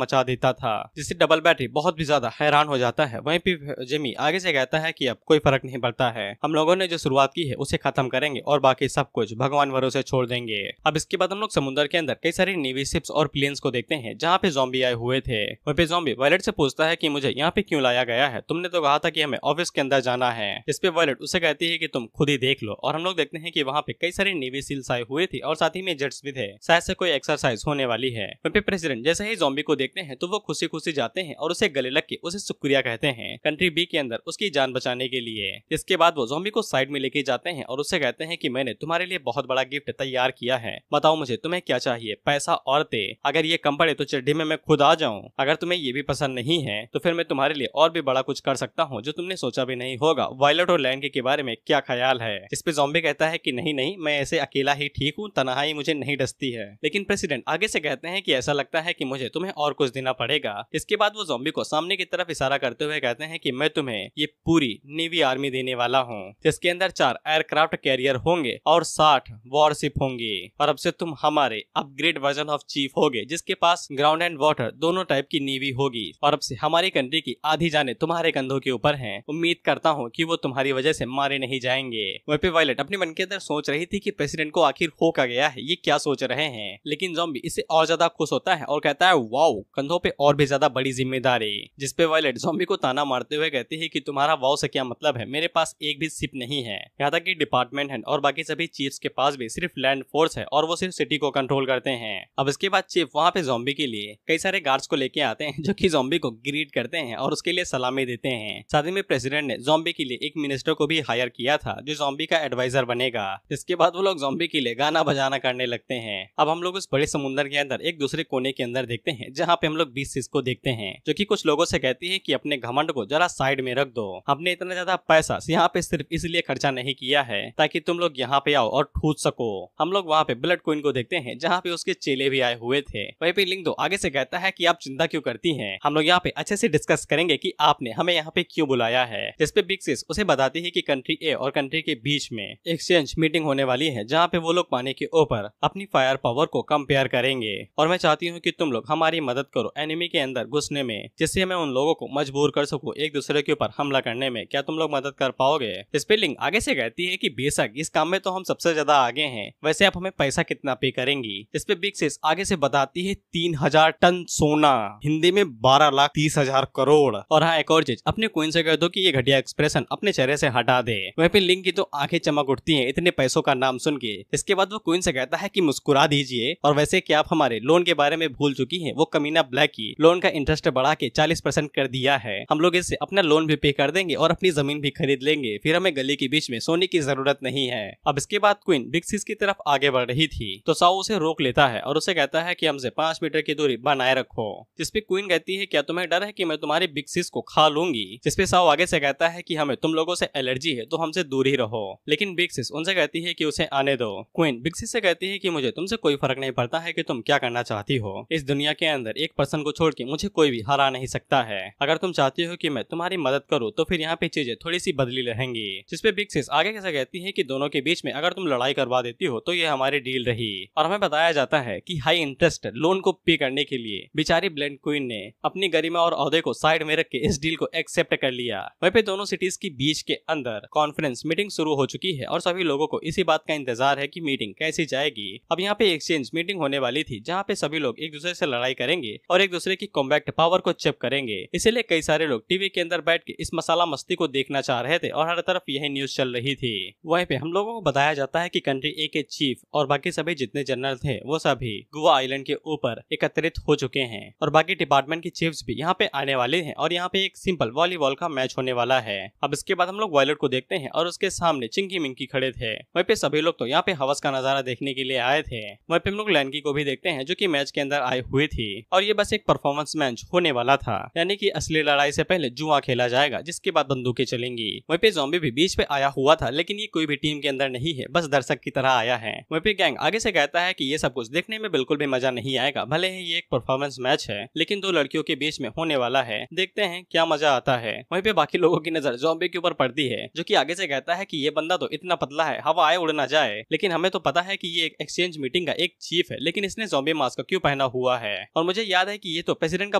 मचा देता था। जिससे डबल बैटरी बहुत भी ज्यादा हैरान हो जाता है। वहीं पे जिमी आगे से कहता है कि अब कोई फर्क नहीं पड़ता है, हम लोगों ने जो शुरुआत की है उसे खत्म करेंगे और बाकी सब कुछ भगवान भरोसे छोड़ देंगे। अब इसके बाद हम लोग समुद्र के अंदर कई सारी नेवी शिप्स और प्लेन्स को देखते हैं जहाँ पे ज़ॉम्बी आए हुए थे। वहीं पे ज़ॉम्बी वायलेट से पूछता है कि मुझे यहाँ पे क्यों लाया गया है, तुमने तो कहा था कि हमें ऑफिस के अंदर जाना है। इस पे वायलेट उसे कहती है कि तुम खुद ही देख लो और हम लोग देखते हैं कि वहाँ पे कई सारे नेवी सील्स आए हुए थे और साथ ही में जेट्स भी थे, शायद से कोई एक्सरसाइज होने वाली है। वहीं पे प्रेसिडेंट जैसे ही ज़ॉम्बी को देखते हैं तो वो खुशी खुशी जाते हैं और उसे गले लग के उसे शुक्रिया कहते हैं कंट्री बी के अंदर उसकी जान बचाने के लिए। इसके बाद वो ज़ॉम्बी को साइड में लेके जाते हैं और उससे कहते हैं कि मैंने तुम्हारे लिए बहुत बड़ा गिफ्ट तैयार किया है, बताओ मुझे तुम्हें क्या चाहिए, पैसा औरतें, अगर ये कम पड़े तो चड्डी में मैं खुद आ जाऊं, अगर तुम्हें ये भी पसंद नहीं है तो फिर मैं तुम्हारे लिए और भी बड़ा कुछ कर सकता हूँ जो तुमने सोचा भी नहीं होगा। वायलेट और लैंड के बारे में क्या ख्याल है। इस पे ज़ॉम्बी कहता है कि नहीं नहीं मैं ऐसे अकेला ही ठीक हूँ, तन्हाई मुझे नहीं डसती है। लेकिन प्रेसिडेंट आगे से कहते हैं कि ऐसा लगता है कि मुझे तुम्हें और कुछ देना पड़ेगा। इसके बाद वो ज़ॉम्बी को सामने की तरफ इशारा करते हुए कहते हैं कि मैं तुम्हें ये पूरी नेवी आर्मी देने वाला हूँ, जिसके अंदर 4 एयरक्राफ्ट कैरियर होंगे और 60 वॉरशिप होंगे। और अब से तुम हमारे अपग्रेड वर्जन ऑफ चीफ होगे, जिसके पास ग्राउंड एंड वाटर दोनों टाइप की नेवी होगी। और अब से हमारी कंट्री की आधी जाने तुम्हारे कंधों के ऊपर हैं। उम्मीद करता हूँ कि वो तुम्हारी वजह से मारे नहीं जाएंगे। वहीं पे वायलेट अपने मन के अंदर सोच रही थी कि प्रेसिडेंट को आखिर हो क्या गया है, ये क्या सोच रहे हैं। लेकिन ज़ॉम्बी इससे और ज्यादा खुश होता है और कहता है वाओ, कंधों पे और भी ज्यादा बड़ी जिम्मेदारी। जिसपे वायलेट ज़ॉम्बी को ताना मारते हुए कहती है कि तुम्हारा वाओ से क्या मतलब है, मेरे पास एक भी शिप नहीं है। यहाँ तक कि डिपार्टमेंट हेड और बाकी सभी चीफ्स के पास भी सिर्फ लैंड फोर्स है और वो सिर्फ सिटी को कंट्रोल करते हैं। अब इसके बाद चीफ वहाँ पे ज़ॉम्बी के लिए कई सारे गार्ड्स को लेके आते हैं, जो कि ज़ॉम्बी को ग्रीट करते हैं और उसके लिए सलामी देते हैं। साथ ही में प्रेसिडेंट ने ज़ॉम्बी के लिए एक मिनिस्टर को भी हायर किया था, जो ज़ॉम्बी का एडवाइजर बनेगा। इसके बाद वो लोग ज़ॉम्बी के लिए गाना बजाना करने लगते हैं। अब हम लोग उस बड़े समुद्र के अंदर एक दूसरे कोने के अंदर देखते हैं, जहाँ पे हम लोग 20 सिस को देखते हैं, जो कि कुछ लोगों से कहती है कि अपने घमंड को जरा साइड में रख दो। हमने इतना ज्यादा पैसा यहाँ पे सिर्फ इसलिए खर्चा नहीं किया है ताकि तुम लोग यहाँ पे आओ और ठूस सको। हम लोग वहाँ पे ब्लड क्वीन को देखते हैं, जहाँ पे उसके चेले भी आए हुए थे। वहीं पे लिंक 2 आगे से कहता है कि आप चिंता क्यों करती हैं, हम लोग यहाँ पे अच्छे से डिस्कस करेंगे कि आपने हमें यहाँ पे क्यों बुलाया है। जिसपे बिग सिस उसे बताती है कि कंट्री ए और कंट्री के बीच में एक्सचेंज मीटिंग होने वाली है, जहाँ पे वो लोग पानी के ऊपर अपनी फायर पावर को कंपेयर करेंगे। और मैं चाहती हूँ कि तुम लोग हमारी मदद करो एनिमी के अंदर घुसने में, जिससे मैं उन लोगों को मजबूर कर सकूं एक दूसरे के ऊपर हमला करने में। क्या तुम लोग मदद कर पाओगे? स्पेलिंग आगे से कहती है कि बेशक इस काम में तो हम सबसे ज्यादा आगे हैं, वैसे आप हमें पैसा कितना पे करेंगी। इस पे बिग सिस आगे से बताती है 3000 टन सोना, हिंदी में 12,30,000 करोड़। और हाँ, एक और चीज, अपने क्वीन से कह दो कि ये घटिया एक्सप्रेशन अपने चेहरे से हटा दे। वहीं पे लिंक की तो आंखें चमक उठती हैं इतने पैसों का नाम सुन के। इसके बाद वो क्वीन से कहता है कि मुस्कुरा दीजिए, और वैसे क्या आप हमारे लोन के बारे में भूल चुकी हैं? वो कमीना ब्लैक की लोन का इंटरेस्ट बढ़ा के 40% कर दिया है। हम लोग इससे अपना लोन भी पे कर देंगे और अपनी जमीन भी खरीद लेंगे, फिर हमें गली के बीच में सोने की जरूरत नहीं है। अब इसके बाद क्वीन बिग सिस की तरफ आगे बढ़ रही थी, तो साओ उसे रोक लेता है और उसे कहता है कि हमसे 5 मीटर की दूरी बनाए रखो। जिसपे क्वीन कहती है क्या तुम्हें डर है कि मैं तुम्हारी बिग सिस को खा लूंगी? जिसपे साओ आगे से कहता है कि हमें तुम लोगों से एलर्जी है, तो हमसे दूर ही रहो। लेकिन बिग सिस उनसे कहती है कि उसे आने दो। क्वीन बिग सिस से कहती है कि मुझे तुमसे कोई फर्क नहीं पड़ता है कि तुम क्या करना चाहती हो। इस दुनिया के अंदर एक पर्सन को छोड़ के मुझे कोई भी हरा नहीं सकता है। अगर तुम चाहती हो कि मैं तुम्हारी मदद करूं, तो फिर यहाँ पे चीजें थोड़ी सी बदली रहेंगी। जिसपे बिग सिस आगे कैसे कहती है कि दोनों के बीच में अगर तुम लड़ाई करवा देती हो तो ये हमारी डील रही। और हमें बताया जाता है कि हाई इंटरेस्ट लोन को पे करने के लिए बेचारी ब्लेंड क्वीन ने अपनी गरिमा और औहदे को साइड में रख के इस डील को एक्सेप्ट कर लिया। वहीं पे दोनों सिटीज के बीच के अंदर कॉन्फ्रेंस मीटिंग शुरू हो चुकी है और सभी लोगों को इसी बात का इंतजार है कि मीटिंग कैसी जाएगी। अब यहाँ पे एक्सचेंज मीटिंग होने वाली थी, जहाँ पे सभी लोग एक दूसरे से लड़ाई करेंगे और एक दूसरे की कॉम्बैक्ट पावर को चेक करेंगे। इसीलिए कई सारे लोग टीवी के अंदर बैठ के इस मसाला मस्ती को देखना चाह रहे थे और हर तरफ यही न्यूज चल रही थी। वहीं पे हम लोगों को बताया जाता है कि कंट्री ए के चीफ और बाकी सभी जितने जनरल थे वो सभी गोवा आइलैंड के ऊपर एकत्रित हो चुके हैं और बाकी डिपार्टमेंट के चीफ्स भी यहाँ पे आने वाले हैं और यहाँ पे एक सिंपल वॉलीबॉल का मैच होने वाला है। अब इसके बाद हम लोग वायलेट को देखते हैं और उसके सामने चिंकी मिंकी खड़े थे। वहीं पे सभी लोग तो यहाँ पे हवस का नजारा देखने के लिए आए थे। वहीं पे हम लोग लैंकी को भी देखते हैं, जो कि मैच के अंदर आई हुई थी और ये बस एक परफॉर्मेंस मैच होने वाला था, यानी कि असली लड़ाई से पहले जुआ खेला जाएगा, जिसके बाद बंदूकें चलेंगी। वहीं पे ज़ॉम्बी भी बीच पे आया हुआ था, लेकिन ये कोई भी टीम के अंदर नहीं है, बस दर्शक की तरह आया है। वहीं पे गैंग आगे से कहता है कि ये सब कुछ देखने में बिल्कुल भी मजा नहीं आएगा, भले ही ये एक परफॉर्मेंस मैच है, लेकिन 2 लड़कियों के बीच में होने वाला है, देखते हैं क्या मजा आता है। वहीं पे बाकी लोगों की नजर ज़ॉम्बी के ऊपर पड़ती है, जो कि आगे से कहता है कि ये बंदा तो इतना पतला है, हवा आए उड़ ना जाए, लेकिन हमें तो पता है कि ये एक एक्सचेंज मीटिंग का एक चीफ है, लेकिन इसने ज़ॉम्बी मास्क क्यों पहना हुआ है? और मुझे याद है कि ये तो प्रेसिडेंट का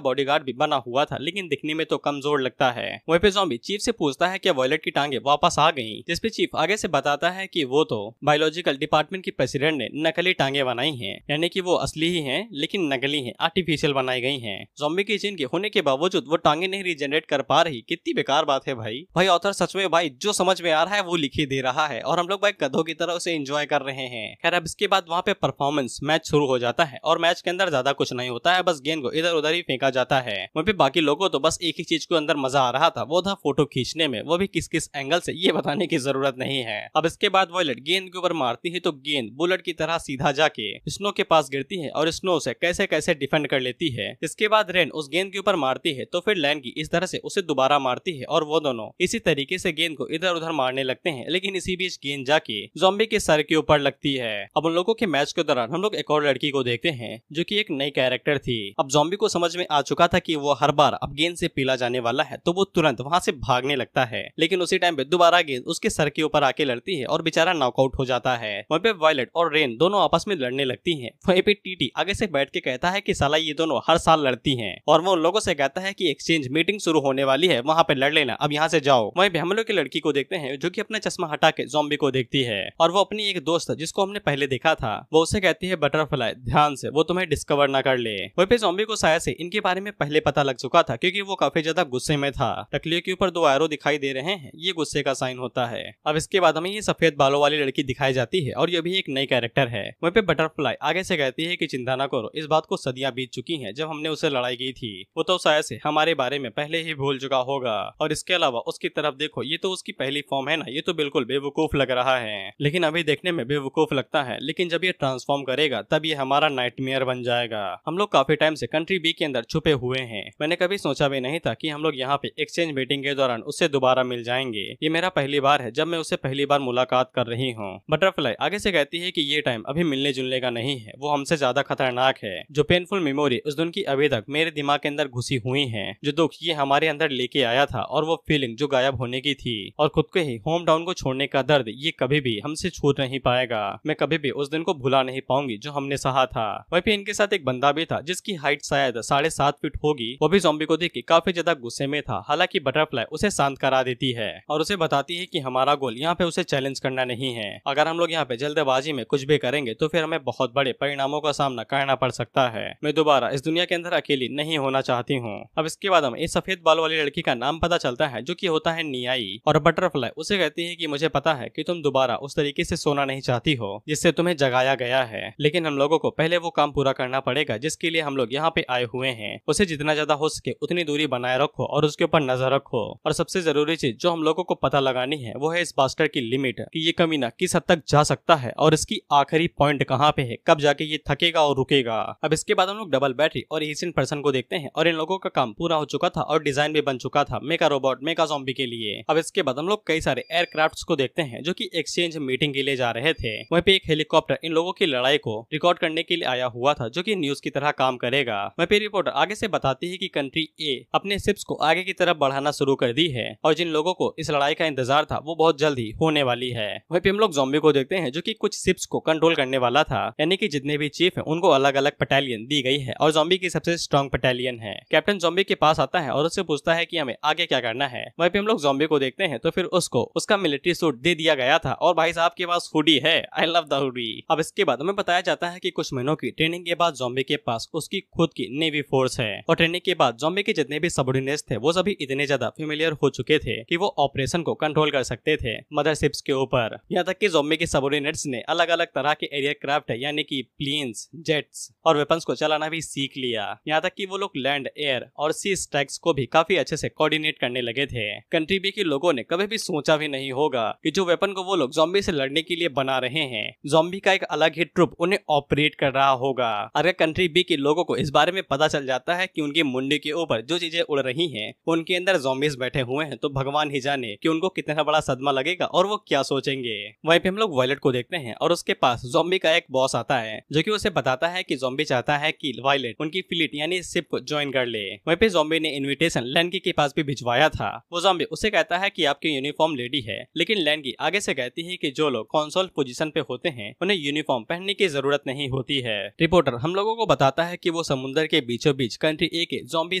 बॉडीगार्ड भी बना हुआ था, लेकिन दिखने में तो कमजोर लगता है। वहीं पे ज़ॉम्बी चीफ से पूछता है कि वायलेट की टांगे वापस आ गई, जिसपे चीफ आगे से बताता है कि वो तो बायोलॉजिकल डिपार्टमेंट की प्रेसिडेंट ने नकली टांगे बनाई हैं, यानी कि वो असली ही हैं लेकिन नकली हैं, आर्टिफिशियल बनाई गई हैं। ज़ॉम्बी की जीन के होने के बावजूद वो टांगे नहीं रीजनरेट कर पा रही, कितनी बेकार बात है भाई। भाई ऑथर सच में भाई जो समझ में आ रहा है वो लिख ही दे रहा है और हम लोग भाई गधों की तरह उसे एंजॉय कर रहे हैं। खैर अब इसके बाद वहाँ पे परफॉर्मेंस मैच शुरू हो जाता है और मैच के अंदर ज्यादा कुछ नहीं होता है, बस गेंद को इधर उधर ही फेंका जाता है। वहीं पे बाकी लोगों तो बस एक ही चीज को अंदर मजा आ रहा था, वो था फोटो खींचने में, वो भी किस किस एंगल से ये बताने की जरूरत नहीं है। अब इसके बाद वायलेट गेंद के ऊपर मारती है तो गेंद बुलेट की तरह सीधा जाके स्नो के पास गिरती है और स्नो से कैसे कैसे डिफेंड कर लेती है। इसके बाद रेन उस गेंद के ऊपर मारती है तो फिर लैन की इस तरह से उसे दोबारा मारती है और वो दोनों इसी तरीके से गेंद को इधर उधर मारने लगते हैं, लेकिन इसी बीच गेंद जाके ज़ॉम्बी के सर के ऊपर लगती है। अब उन लोगों के मैच के दौरान हम लोग एक और लड़की को देखते हैं, जो कि एक नई कैरेक्टर थी। अब ज़ॉम्बी को समझ में आ चुका था कि वो हर बार अब गेंद से पीला जाने वाला है, तो वो तुरंत वहां से भागने लगता है, लेकिन उसी टाइम पे दोबारा गेंद उसके सर के ऊपर आके लड़ती है और बेचारा नॉकआउट हो जाता है। वहीं पे वायलेट और रेन दोनों आपस में लड़ने लगती हैं। वहीं पे टीटी आगे से बैठ के कहता है कि साला ये दोनों हर साल लड़ती हैं, और वो उन लोगों से कहता है कि एक्सचेंज मीटिंग शुरू होने वाली है, वहां पे लड़ लेना, अब यहाँ से जाओ। वहीं पे हम लोग की लड़की को देखते हैं जो कि अपना चश्मा हटा के ज़ॉम्बी को देखती है, और वो अपनी एक दोस्त जिसको हमने पहले देखा था वो उसे कहती है बटरफ्लाई ध्यान से, वो तुम्हें डिस्कवर ना कर ले। वहीं पे ज़ॉम्बी को शायद से इनके बारे में पहले पता लग चुका था क्योंकि वो काफी ज्यादा गुस्से में था। टकलियों के ऊपर 2 एरो दिखाई दे रहे हैं, ये गुस्से का साइन होता है। अब इसके बाद हमें ये सफेद बालों वाली लड़की दिखाई जाती है और ये भी एक नई कैरेक्टर है। वहीं पे बटरफ्लाई आगे से कहती है कि चिंता ना करो, इस बात को सदियां बीत चुकी हैं, जब हमने उसे लड़ाई की थी वो तो शायद से हमारे बारे में पहले ही भूल चुका होगा, और इसके अलावा उसकी तरफ देखो, ये तो उसकी पहली फॉर्म है ना, ये तो बिल्कुल बेवकूफ लग रहा है, लेकिन अभी देखने में बेवकूफ लगता है, लेकिन जब ये ट्रांसफॉर्म करेगा तब ये हमारा नाइटमेयर बन जाएगा। हम लोग काफी टाइम से कंट्री बी के अंदर छुपे हुए हैं, मैंने कभी सोचा भी नहीं था कि हम लोग यहाँ पे एक्सचेंज मीटिंग के दौरान उससे दोबारा मिल जाएंगे। ये मेरा पहली बार है जब मैं उससे पहली बार मुलाकात कर रही हूँ। बटरफ्लाई आगे से कहती है कि ये टाइम अभी मिलने जुलने का नहीं है, वो हमसे ज्यादा खतरनाक है। जो पेनफुल मेमोरी उस दिन की अभी तक मेरे दिमाग के अंदर घुसी हुई है, जो दुख ये हमारे अंदर लेके आया था, और वो फीलिंग जो गायब होने की थी, और खुद के ही होम टाउन को छोड़ने का दर्द, ये कभी भी हमसे छूट नहीं पाएगा। मैं कभी भी उस दिन को भुला नहीं पाऊंगी जो हमने सहा था। वहीं पे इनके साथ एक बंदा भी था जिसकी हाइट शायद 7.5 फीट होगी, वो भी ज़ॉम्बी को देख के काफी ज्यादा गुस्से में था। हालांकि बटरफ्लाई उसे शांत करा देती है और उसे बताती है कि हमारा गोल यहाँ पे उसे चैलेंज करना नहीं है, अगर हम लोग यहाँ पे जल्दबाजी में कुछ भी करेंगे तो फिर हमें बहुत बड़े परिणामों का सामना करना पड़ सकता है। मैं दोबारा इस दुनिया के अंदर अकेली नहीं होना चाहती हूँ। अब इसके बाद हमें इस सफेद बाल वाली लड़की का नाम पता चलता है जो कि होता है नियाई, और बटरफ्लाई उसे कहती है कि मुझे पता है कि तुम दोबारा उस तरीके से सोना नहीं चाहती हो जिससे तुम्हें जगाया गया है, लेकिन हम लोगों को पहले वो काम पूरा करना पड़ेगा जिसके लिए हम लोग यहाँ पे आए हुए हैं। उसे जितना ज्यादा हो सके उतनी दूरी बनाए रखो और उसके ऊपर नजर रखो, और सबसे जरूरी चीज जो हम लोगों को पता लगानी है वो है इस बास्टर की लिमिट, कि ये कमीना किस हद तक जा सकता है और इसकी आखिरी पॉइंट कहाँ पे है, कब जाके ये थकेगा और रुकेगा। अब इसके बाद हम लोग डबल बैटरी और एशियन पर्सन को देखते हैं, और इन लोगों का काम पूरा हो चुका था और डिजाइन भी बन चुका था मेका रोबोट मेका ज़ॉम्बी के लिए। अब इसके बाद हम लोग कई सारे एयरक्राफ्ट्स को देखते हैं जो कि एक्सचेंज मीटिंग के लिए जा रहे थे। वहीं पे एक हेलीकॉप्टर इन लोगों की लड़ाई को रिकॉर्ड करने के लिए आया हुआ था जो कि न्यूज की तरह काम करेगा। वहीं पे रिपोर्टर आगे से बताती है कि कंट्री ए अपने शिप्स को आगे की तरफ बढ़ाना शुरू कर दी है, और जिन लोगों को इस लड़ाई का इंतजार था वो बहुत जल्द ही होने वाली है। वहीं पे हम लोग ज़ॉम्बी को देखते हैं जो कि कुछ शिप्स को कंट्रोल करने वाला था, यानी कि जितने भी चीफ हैं उनको अलग अलग बटालियन दी गई है, और ज़ॉम्बी की सबसे स्ट्रॉन्ग बटालियन है। कैप्टन ज़ॉम्बी के पास आता है और उससे पूछता है कि हमें आगे क्या करना है। वहीं पे हम लोग ज़ॉम्बी को देखते हैं तो फिर उसको उसका मिलिट्री सूट दे दिया गया था, और भाई साहब के पास हुडी है, आई लव द हुडी। अब इसके बाद हमें बताया जाता है कि कुछ महीनों की ट्रेनिंग के बाद ज़ॉम्बी के पास उसकी खुद की नेवी फोर्स है, और ट्रेनिंग के बाद ज़ॉम्बी के जितने भी सबऑर्डिनेट्स थे वो सभी इतने ज्यादा फेमिलियर हो चुके थे कि वो ऑपरेशन को कंट्रोल कर सकते थे मदरशिप्स के ऊपर। यहाँ तक कि ज़ॉम्बी के सबऑर्डिनेट्स ने अलग अलग तरह के एयरक्राफ्ट यानी कि प्लेन्स, जेट्स और वेपन्स को चलाना भी सीख लिया। यहाँ तक कि वो लोग लैंड, एयर और सी स्ट्राइक्स को भी काफी अच्छे से कोऑर्डिनेट करने लगे थे। कंट्री बी के लोगों ने कभी भी सोचा भी नहीं होगा कि जो वेपन को वो लोग ज़ॉम्बी से लड़ने के लिए बना रहे हैं, ज़ॉम्बी का एक अलग ही ट्रुप उन्हें ऑपरेट कर रहा होगा। अगर कंट्री बी के लोगों को इस बारे में पता चल जाता है कि उनकी मुंडी के ऊपर जो चीजें उड़ रही हैं उनके अंदर ज़ॉम्बीज बैठे हुए हैं, तो भगवान ही जाने कि उनको कितना बड़ा सदमा लगेगा और वो क्या सोचेंगे। वहीं पे हम लोग वायलेट को देखते हैं और उसके पास ज़ॉम्बी का एक बॉस आता है जो कि उसे बताता है कि ज़ॉम्बी चाहता है कि वायलेट उनकी फ्लीट यानी शिप को ज्वाइन कर ले। वहीं पे ज़ॉम्बी ने इनविटेशन लैंकी के पास भी भिजवाया था। वो ज़ॉम्बी उसे कहता है कि आपकी यूनिफॉर्म रेडी है, लेकिन लैंकी आगे से कहती है कि जो लोग कंसोल पोजीशन पे होते हैं उन्हें यूनिफॉर्म पहनने की जरूरत नहीं होती है। रिपोर्टर हम लोगों को बताता है कि वो समुद्र के बीचों बीच कंट्री ए के ज़ॉम्बी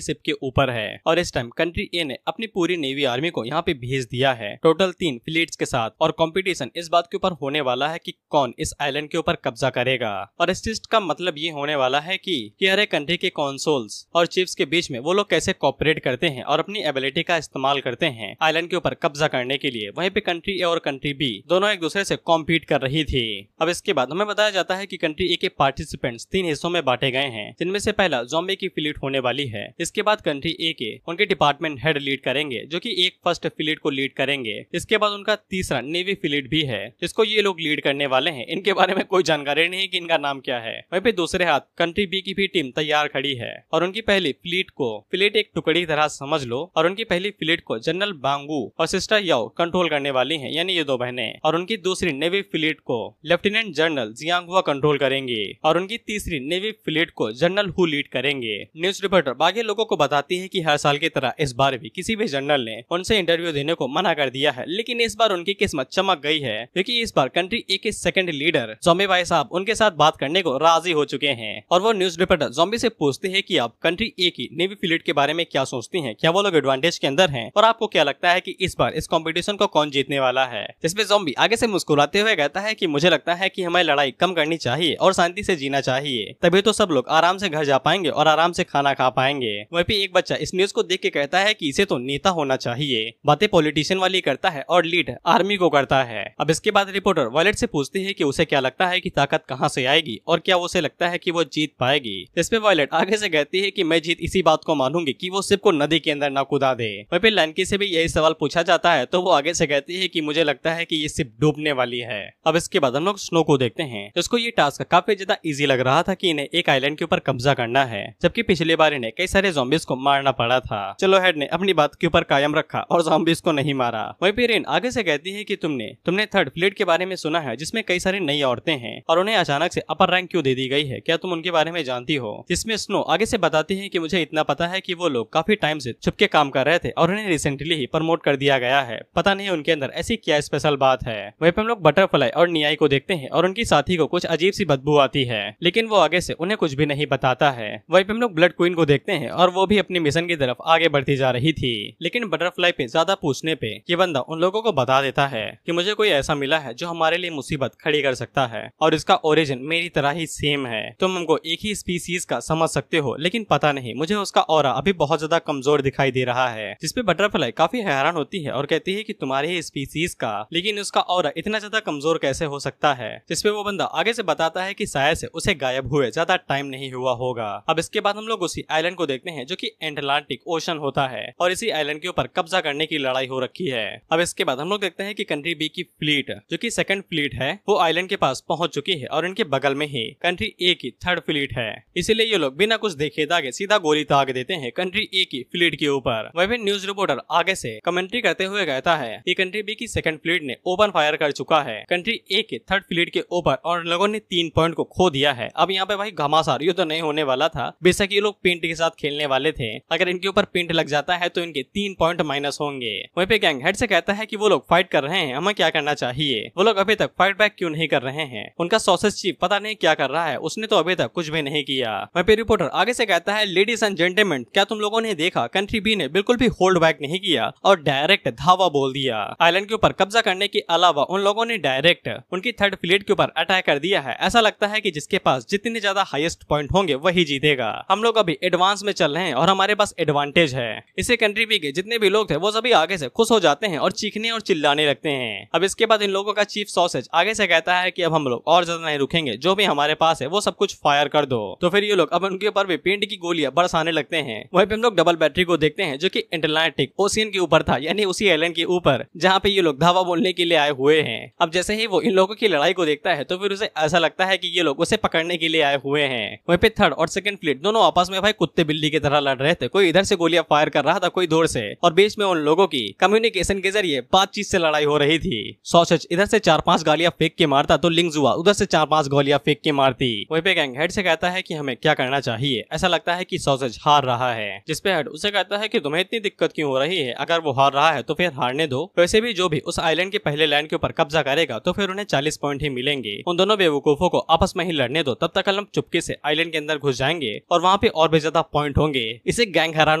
शिप के ऊपर है, और इस टाइम कंट्री ए ने अपनी पूरी नेवी आर्मी को यहाँ पे भेज दिया है, टोटल 3 फ्लीट्स के साथ। और कंपटीशन इस बात के ऊपर होने वाला है कि कौन इस आइलैंड के ऊपर कब्जा करेगा। और इस टेस्ट का मतलब ये होने वाला है कि हर एक कंट्री के कॉन्सोल्स और चीफ्स के बीच में वो लोग कैसे कोऑपरेट करते हैं और अपनी एबिलिटी का इस्तेमाल करते हैं आइलैंड के ऊपर कब्जा करने के लिए। वहीं पे कंट्री ए और कंट्री बी दोनों एक दूसरे से कॉम्पीट कर रही थी। अब इसके बाद हमें बताया जाता है कि कंट्री ए के पार्टिसिपेंट्स 3 हिस्सों में बांटे गए हैं, जिनमें से पहला ज़ॉम्बी की फ्लीट होने वाली है। इसके बाद कंट्री ए के उनके डिपार्टमेंट हेड लीड करेंगे जो कि एक फर्स्ट फ्लीट को लीड करेंगे। इसके बाद उनका तीसरा नेवी फ्लीट भी है जिसको ये लोग लीड करने वाले हैं। इनके बारे में कोई जानकारी नहीं कि इनका नाम क्या है। वहीं पे दूसरे हाथ कंट्री बी की भी टीम तैयार खड़ी है, और उनकी पहली फ्लीट एक टुकड़ी तरह समझ लो, और उनकी पहली फ्लीट को जनरल बांगू और सिस्टर याओ कंट्रोल करने वाली हैं, यानी ये 2 बहनें। और उनकी दूसरी नेवी फ्लीट को लेफ्टिनेंट जनरल जियांगहुआ कंट्रोल करेंगे, और उनकी तीसरी नेवी फ्लीट को जनरल हु लीड करेंगे। न्यूज रिपोर्टर बाकी लोगों को बताती है कि हर साल की तरह इस बार भी किसी भी जनरल ने ने उनसे इंटरव्यू देने को मना कर दिया है। लेकिन इस बार उनकी किस्मत चमक गई है क्योंकि इस बार कंट्री ए के सेकंड लीडर ज़ॉम्बी भाई साहब उनके साथ बात करने को राजी हो चुके हैं और वो न्यूज रिपोर्टर ज़ॉम्बी से पूछते हैं कि आप कंट्री ए की नेवी फ्लीट के बारे में क्या सोचती हैं, क्या वो लोग एडवांटेज के अंदर हैं और आपको क्या लगता है कि इस बार इस कंपटीशन को कौन जीतने वाला है। जिसमें ज़ॉम्बी आगे से मुस्कुराते हुए कहता है कि मुझे लगता है कि हमें लड़ाई कम करनी चाहिए और शांति से जीना चाहिए, तभी तो सब लोग आराम से घर जा पाएंगे और आराम से खाना खा पाएंगे। वहीं पे एक बच्चा इस न्यूज को देख के कहता है कि इसे तो नेता होना चाहिए, बातें पॉलिटिशियन वाली करता है और लीड आर्मी को करता है। अब इसके बाद रिपोर्टर वायलेट से पूछती है कि उसे क्या लगता है कि ताकत कहां से आएगी और क्या उसे लगता है कि वो जीत पाएगी। इसमें वायलेट आगे से कहती है कि मैं जीत इसी बात को मानूंगी कि वो शिप को नदी के अंदर न कूदा दे। वहीं पे लैंकी से भी यही सवाल पूछा जाता है तो वो आगे से कहती है कि मुझे लगता है कि ये शिप डूबने वाली है। अब इसके बाद हम लोग स्नो को देखते हैं। इसको ये टास्क काफी ज्यादा इजी लग रहा था कि इन्हें एक आइलैंड के ऊपर कब्जा करना है, जबकि पिछली बार इन्हें कई सारे ज़ॉम्बीज को मारना पड़ा था। चलो हेड ने अपनी बात के ऊपर कायम रखा और ज़ॉम्बीज को नहीं मारा। वहीं पे रेन आगे से कहती है कि तुमने थर्ड फ्लीट के बारे में सुना है जिसमें कई सारी नई औरतें हैं और उन्हें अचानक से अपर रैंक क्यों दे दी गई है, क्या तुम उनके बारे में जानती हो। जिसमें स्नो आगे से बताती है कि मुझे इतना पता है कि वो लोग काफी टाइम से छुपके काम कर रहे थे और उन्हें रिसेंटली ही प्रमोट कर दिया गया है, पता नहीं उनके अंदर ऐसी क्या स्पेशल बात है। वहीं पे हम लोग बटरफ्लाई और नियाई को देखते हैं और उनकी साथी को कुछ अजीब सी बदबू आती है, लेकिन वो आगे से उन्हें कुछ भी नहीं बताता है। वहीं पे हम लोग ब्लड क्वीन को देखते हैं और वो भी अपनी मिशन की तरफ आगे बढ़ती जा रही थी, लेकिन बटरफ्लाई पे ज्यादा पूछने पे ये बंदा उन लोगों को बता देता है कि मुझे कोई ऐसा मिला है जो हमारे लिए मुसीबत खड़ी कर सकता है और इसका ओरिजिन मेरी तरह ही सेम है। तुम हमको एक ही स्पीसीज का समझ सकते हो, लेकिन पता नहीं मुझे उसका ऑरा अभी बहुत ज्यादा कमजोर दिखाई दे रहा है। जिसपे बटरफ्लाई काफी हैरान होती है और कहती है कि तुम्हारे ही स्पीसीज का, लेकिन उसका ऑरा इतना ज्यादा कमजोर कैसे हो सकता है। जिसपे वो बंदा आगे से बताता है कि शायद से उसे गायब हुए ज्यादा टाइम नहीं हुआ होगा। अब इसके बाद हम लोग उसी आइलैंड को देखते हैं जो कि एटलांटिक ओशन होता है और इसी आइलैंड के ऊपर कब्जा करने की लड़ाई हो रखी है। अब इसके बाद हम लोग देखते हैं कि कंट्री बी की फ्लीट जो कि सेकंड फ्लीट है वो आइलैंड के पास पहुंच चुकी है और इनके बगल में ही कंट्री ए की थर्ड फ्लीट है। इसीलिए ये लोग बिना कुछ देखे दागे सीधा गोली दाग देते हैं कंट्री ए की फ्लीट के ऊपर। वह भी न्यूज रिपोर्टर आगे से कमेंट्री करते हुए कहता है कि कंट्री बी की सेकंड फ्लीट ने ओपन फायर कर चुका है कंट्री ए के थर्ड फ्लीट के ऊपर और लोगों ने 3 पॉइंट को खो दिया है। अब यहाँ पे भाई घमासान युद्ध तो नहीं होने वाला था, बेशक ये लोग पेंट के साथ खेलने वाले थे, अगर इनके ऊपर पेंट लग जाता है तो इनके 3 पॉइंट माइनस होंगे। वहीं पे गैंग हेड से कहता है कि वो लोग फाइट कर रहे हैं, हमें क्या करना चाहिए, वो लोग अभी तक फाइट बैक क्यों नहीं कर रहे हैं, उनका सॉसेज चीफ पता नहीं क्या कर रहा है, उसने तो अभी तक कुछ भी नहीं किया। वहीं पे रिपोर्टर आगे से कहता है लेडीज एंड जेंटलमैन क्या तुम लोगों ने देखा कंट्री बी ने बिल्कुल भी होल्ड बैक नहीं किया और डायरेक्ट धावा बोल दिया। आइलैंड के ऊपर कब्जा करने के अलावा उन लोगों ने डायरेक्ट उनकी थर्ड फ्लीट के ऊपर अटैक कर दिया है। ऐसा लगता है कि जिसके पास जितने ज्यादा हाईएस्ट पॉइंट होंगे वही जीतेगा। हम लोग अभी एडवांस में चल रहे हैं और हमारे पास एडवांटेज है। इसे कंट्री बी के जितने भी लोग थे वो सभी आगे से खुश हो जाते हैं और चीखने और चिल्लाने लगते हैं। अब इसके बाद इन लोगों का चीफ सॉसेज आगे से कहता है कि अब हम लोग और ज्यादा नहीं रुकेंगे, जो भी हमारे पास है वो सब कुछ फायर कर दो। तो फिर ये लोग अब उनके ऊपर भी पेंट की गोलियां बरसाने लगते हैं। वहीं पे हम लोग डबल बैटरी को देखते हैं जो कि एटलांटिक ओशियन के ऊपर था, यानी उसी आइलैंड के ऊपर जहाँ पे ये लोग धावा बोलने के लिए आए हुए हैं। अब जैसे ही वो इन लोगों की लड़ाई को देखता है तो फिर उसे ऐसा लगता है कि ये लोग उसे पकड़ने के लिए आए हुए हैं। वहीं पे थर्ड और सेकंड फ्लीट दोनों आपस में भाई कुत्ते बिल्ली की तरह लड़ रहे थे, कोई इधर से गोलियां फायर कर रहा था कोई दूर से, और बीच में उन लोगों की कम्युनिकेशन के जरिए बातचीत से लड़ाई हो रही थी। सॉसेज इधर से 4-5 गालियां फेंक के मारता तो लिंगजुआ उधर से 4-5 गोलियां फेंक के मारती। वहीं पे गैंग हेड से कहता है कि हमें क्या करना चाहिए, ऐसा लगता है कि सॉसेज हार रहा है। जिसपे हेड उसे कहता है कि तुम्हें इतनी दिक्कत क्यों हो रही है, अगर वो हार रहा है तो फिर हारने दो, वैसे भी जो भी उस आइलैंड के पहले लैंड के ऊपर कब्जा करेगा तो फिर उन्हें 40 पॉइंट ही मिलेंगे। उन दोनों बेवकूफों को आपस में ही लड़ने दो, तब तक हम चुपके से आइलैंड के अंदर घुस जाएंगे और वहाँ पे और भी ज्यादा पॉइंट होंगे। इसे गैंग हैरान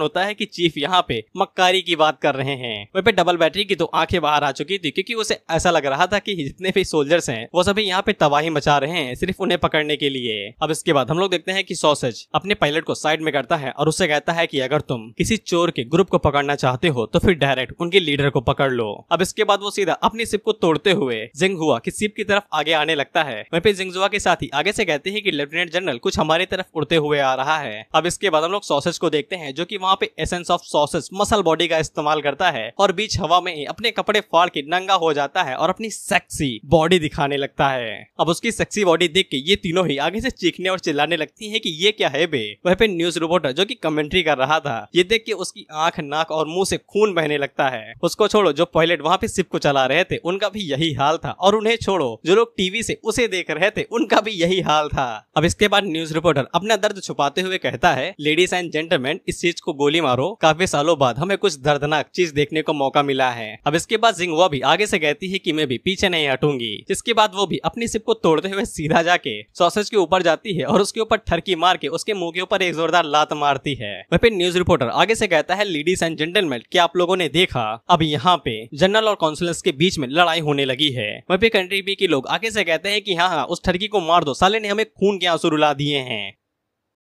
होता है कि चीफ यहाँ पे मक्कारी की बात कर रहे हैं। वहीं पे डबल बैटरी की तो आंखें बाहर आ चुकी थी क्योंकि उसे ऐसा लग रहा था कि जितने भी सोल्जर्स हैं वो सभी यहाँ पे तबाही मचा रहे हैं सिर्फ उन्हें पकड़ने के लिए। अब इसके बाद हम लोग देखते हैं कि सॉसेज अपने पायलट को साइड में करता है और उससे कहता है कि अगर तुम किसी चोर के ग्रुप को पकड़ना चाहते हो तो फिर डायरेक्ट उनके लीडर को पकड़ लो। अब इसके बाद वो सीधा अपनी शिप को तोड़ते हुए जिंगहुआ की शिप की तरफ आगे आने लगता है। वहीं पे जिंगहुआ के साथी आगे से कहते हैं कि लेफ्टिनेंट जनरल कुछ हमारी तरफ उड़ते हुए आ रहा है। अब इसके बाद हम लोग सॉसेज को देखते हैं जो कि वहाँ पे essence of sausage muscle body का इस्तेमाल करता है और बीच हवा में ही अपने कपड़े फाड़ के नंगा हो जाता है और अपनी सेक्सी बॉडी दिखाने लगता है। अब उसकी सेक्सी बॉडी देख के ये तीनों ही आगे से चीखने और चिल्लाने लगती है कि ये क्या है बे। वहीं पे न्यूज रिपोर्टर जो कि कमेंट्री कर रहा था ये देख के उसकी आंख नाक और मुंह से खून बहने लगता है। उसको छोड़ो जो पायलट वहाँ पे शिप को चला रहे थे उनका भी यही हाल था, और उन्हें छोड़ो जो लोग टीवी से उसे देख रहे थे उनका भी यही हाल था। अब इसके बाद न्यूज रिपोर्टर अपना दर्द छुपाते हुए कहता है लेडीज एंड जेंटलमैन इस चीज को गोली मारो, काफी सालों बाद हमें कुछ दर्दनाक चीज देखने को मौका मिला है। अब इसके बाद जिंगहुआ भी आगे से कहती है कि मैं भी पीछे नहीं हटूंगी, जिसके बाद वो भी अपनी सिप को तोड़ते हुए सीधा जाके सॉसेज के ऊपर जाती है और उसके ऊपर ठरकी मार के उसके मुंह के ऊपर एक जोरदार लात मारती है। वहीं पे न्यूज रिपोर्टर आगे से कहता है, लेडीज एंड जेंटलमैन, क्या आप लोगों ने देखा, अब यहाँ पे जनरल और काउंसिलर्स के बीच में लड़ाई होने लगी है। वहीं पे कंट्री बी के लोग आगे से कहते हैं कि हाँ उस ठरकी को मार दो, साले ने हमें खून के आंसू रुला दिए हैं।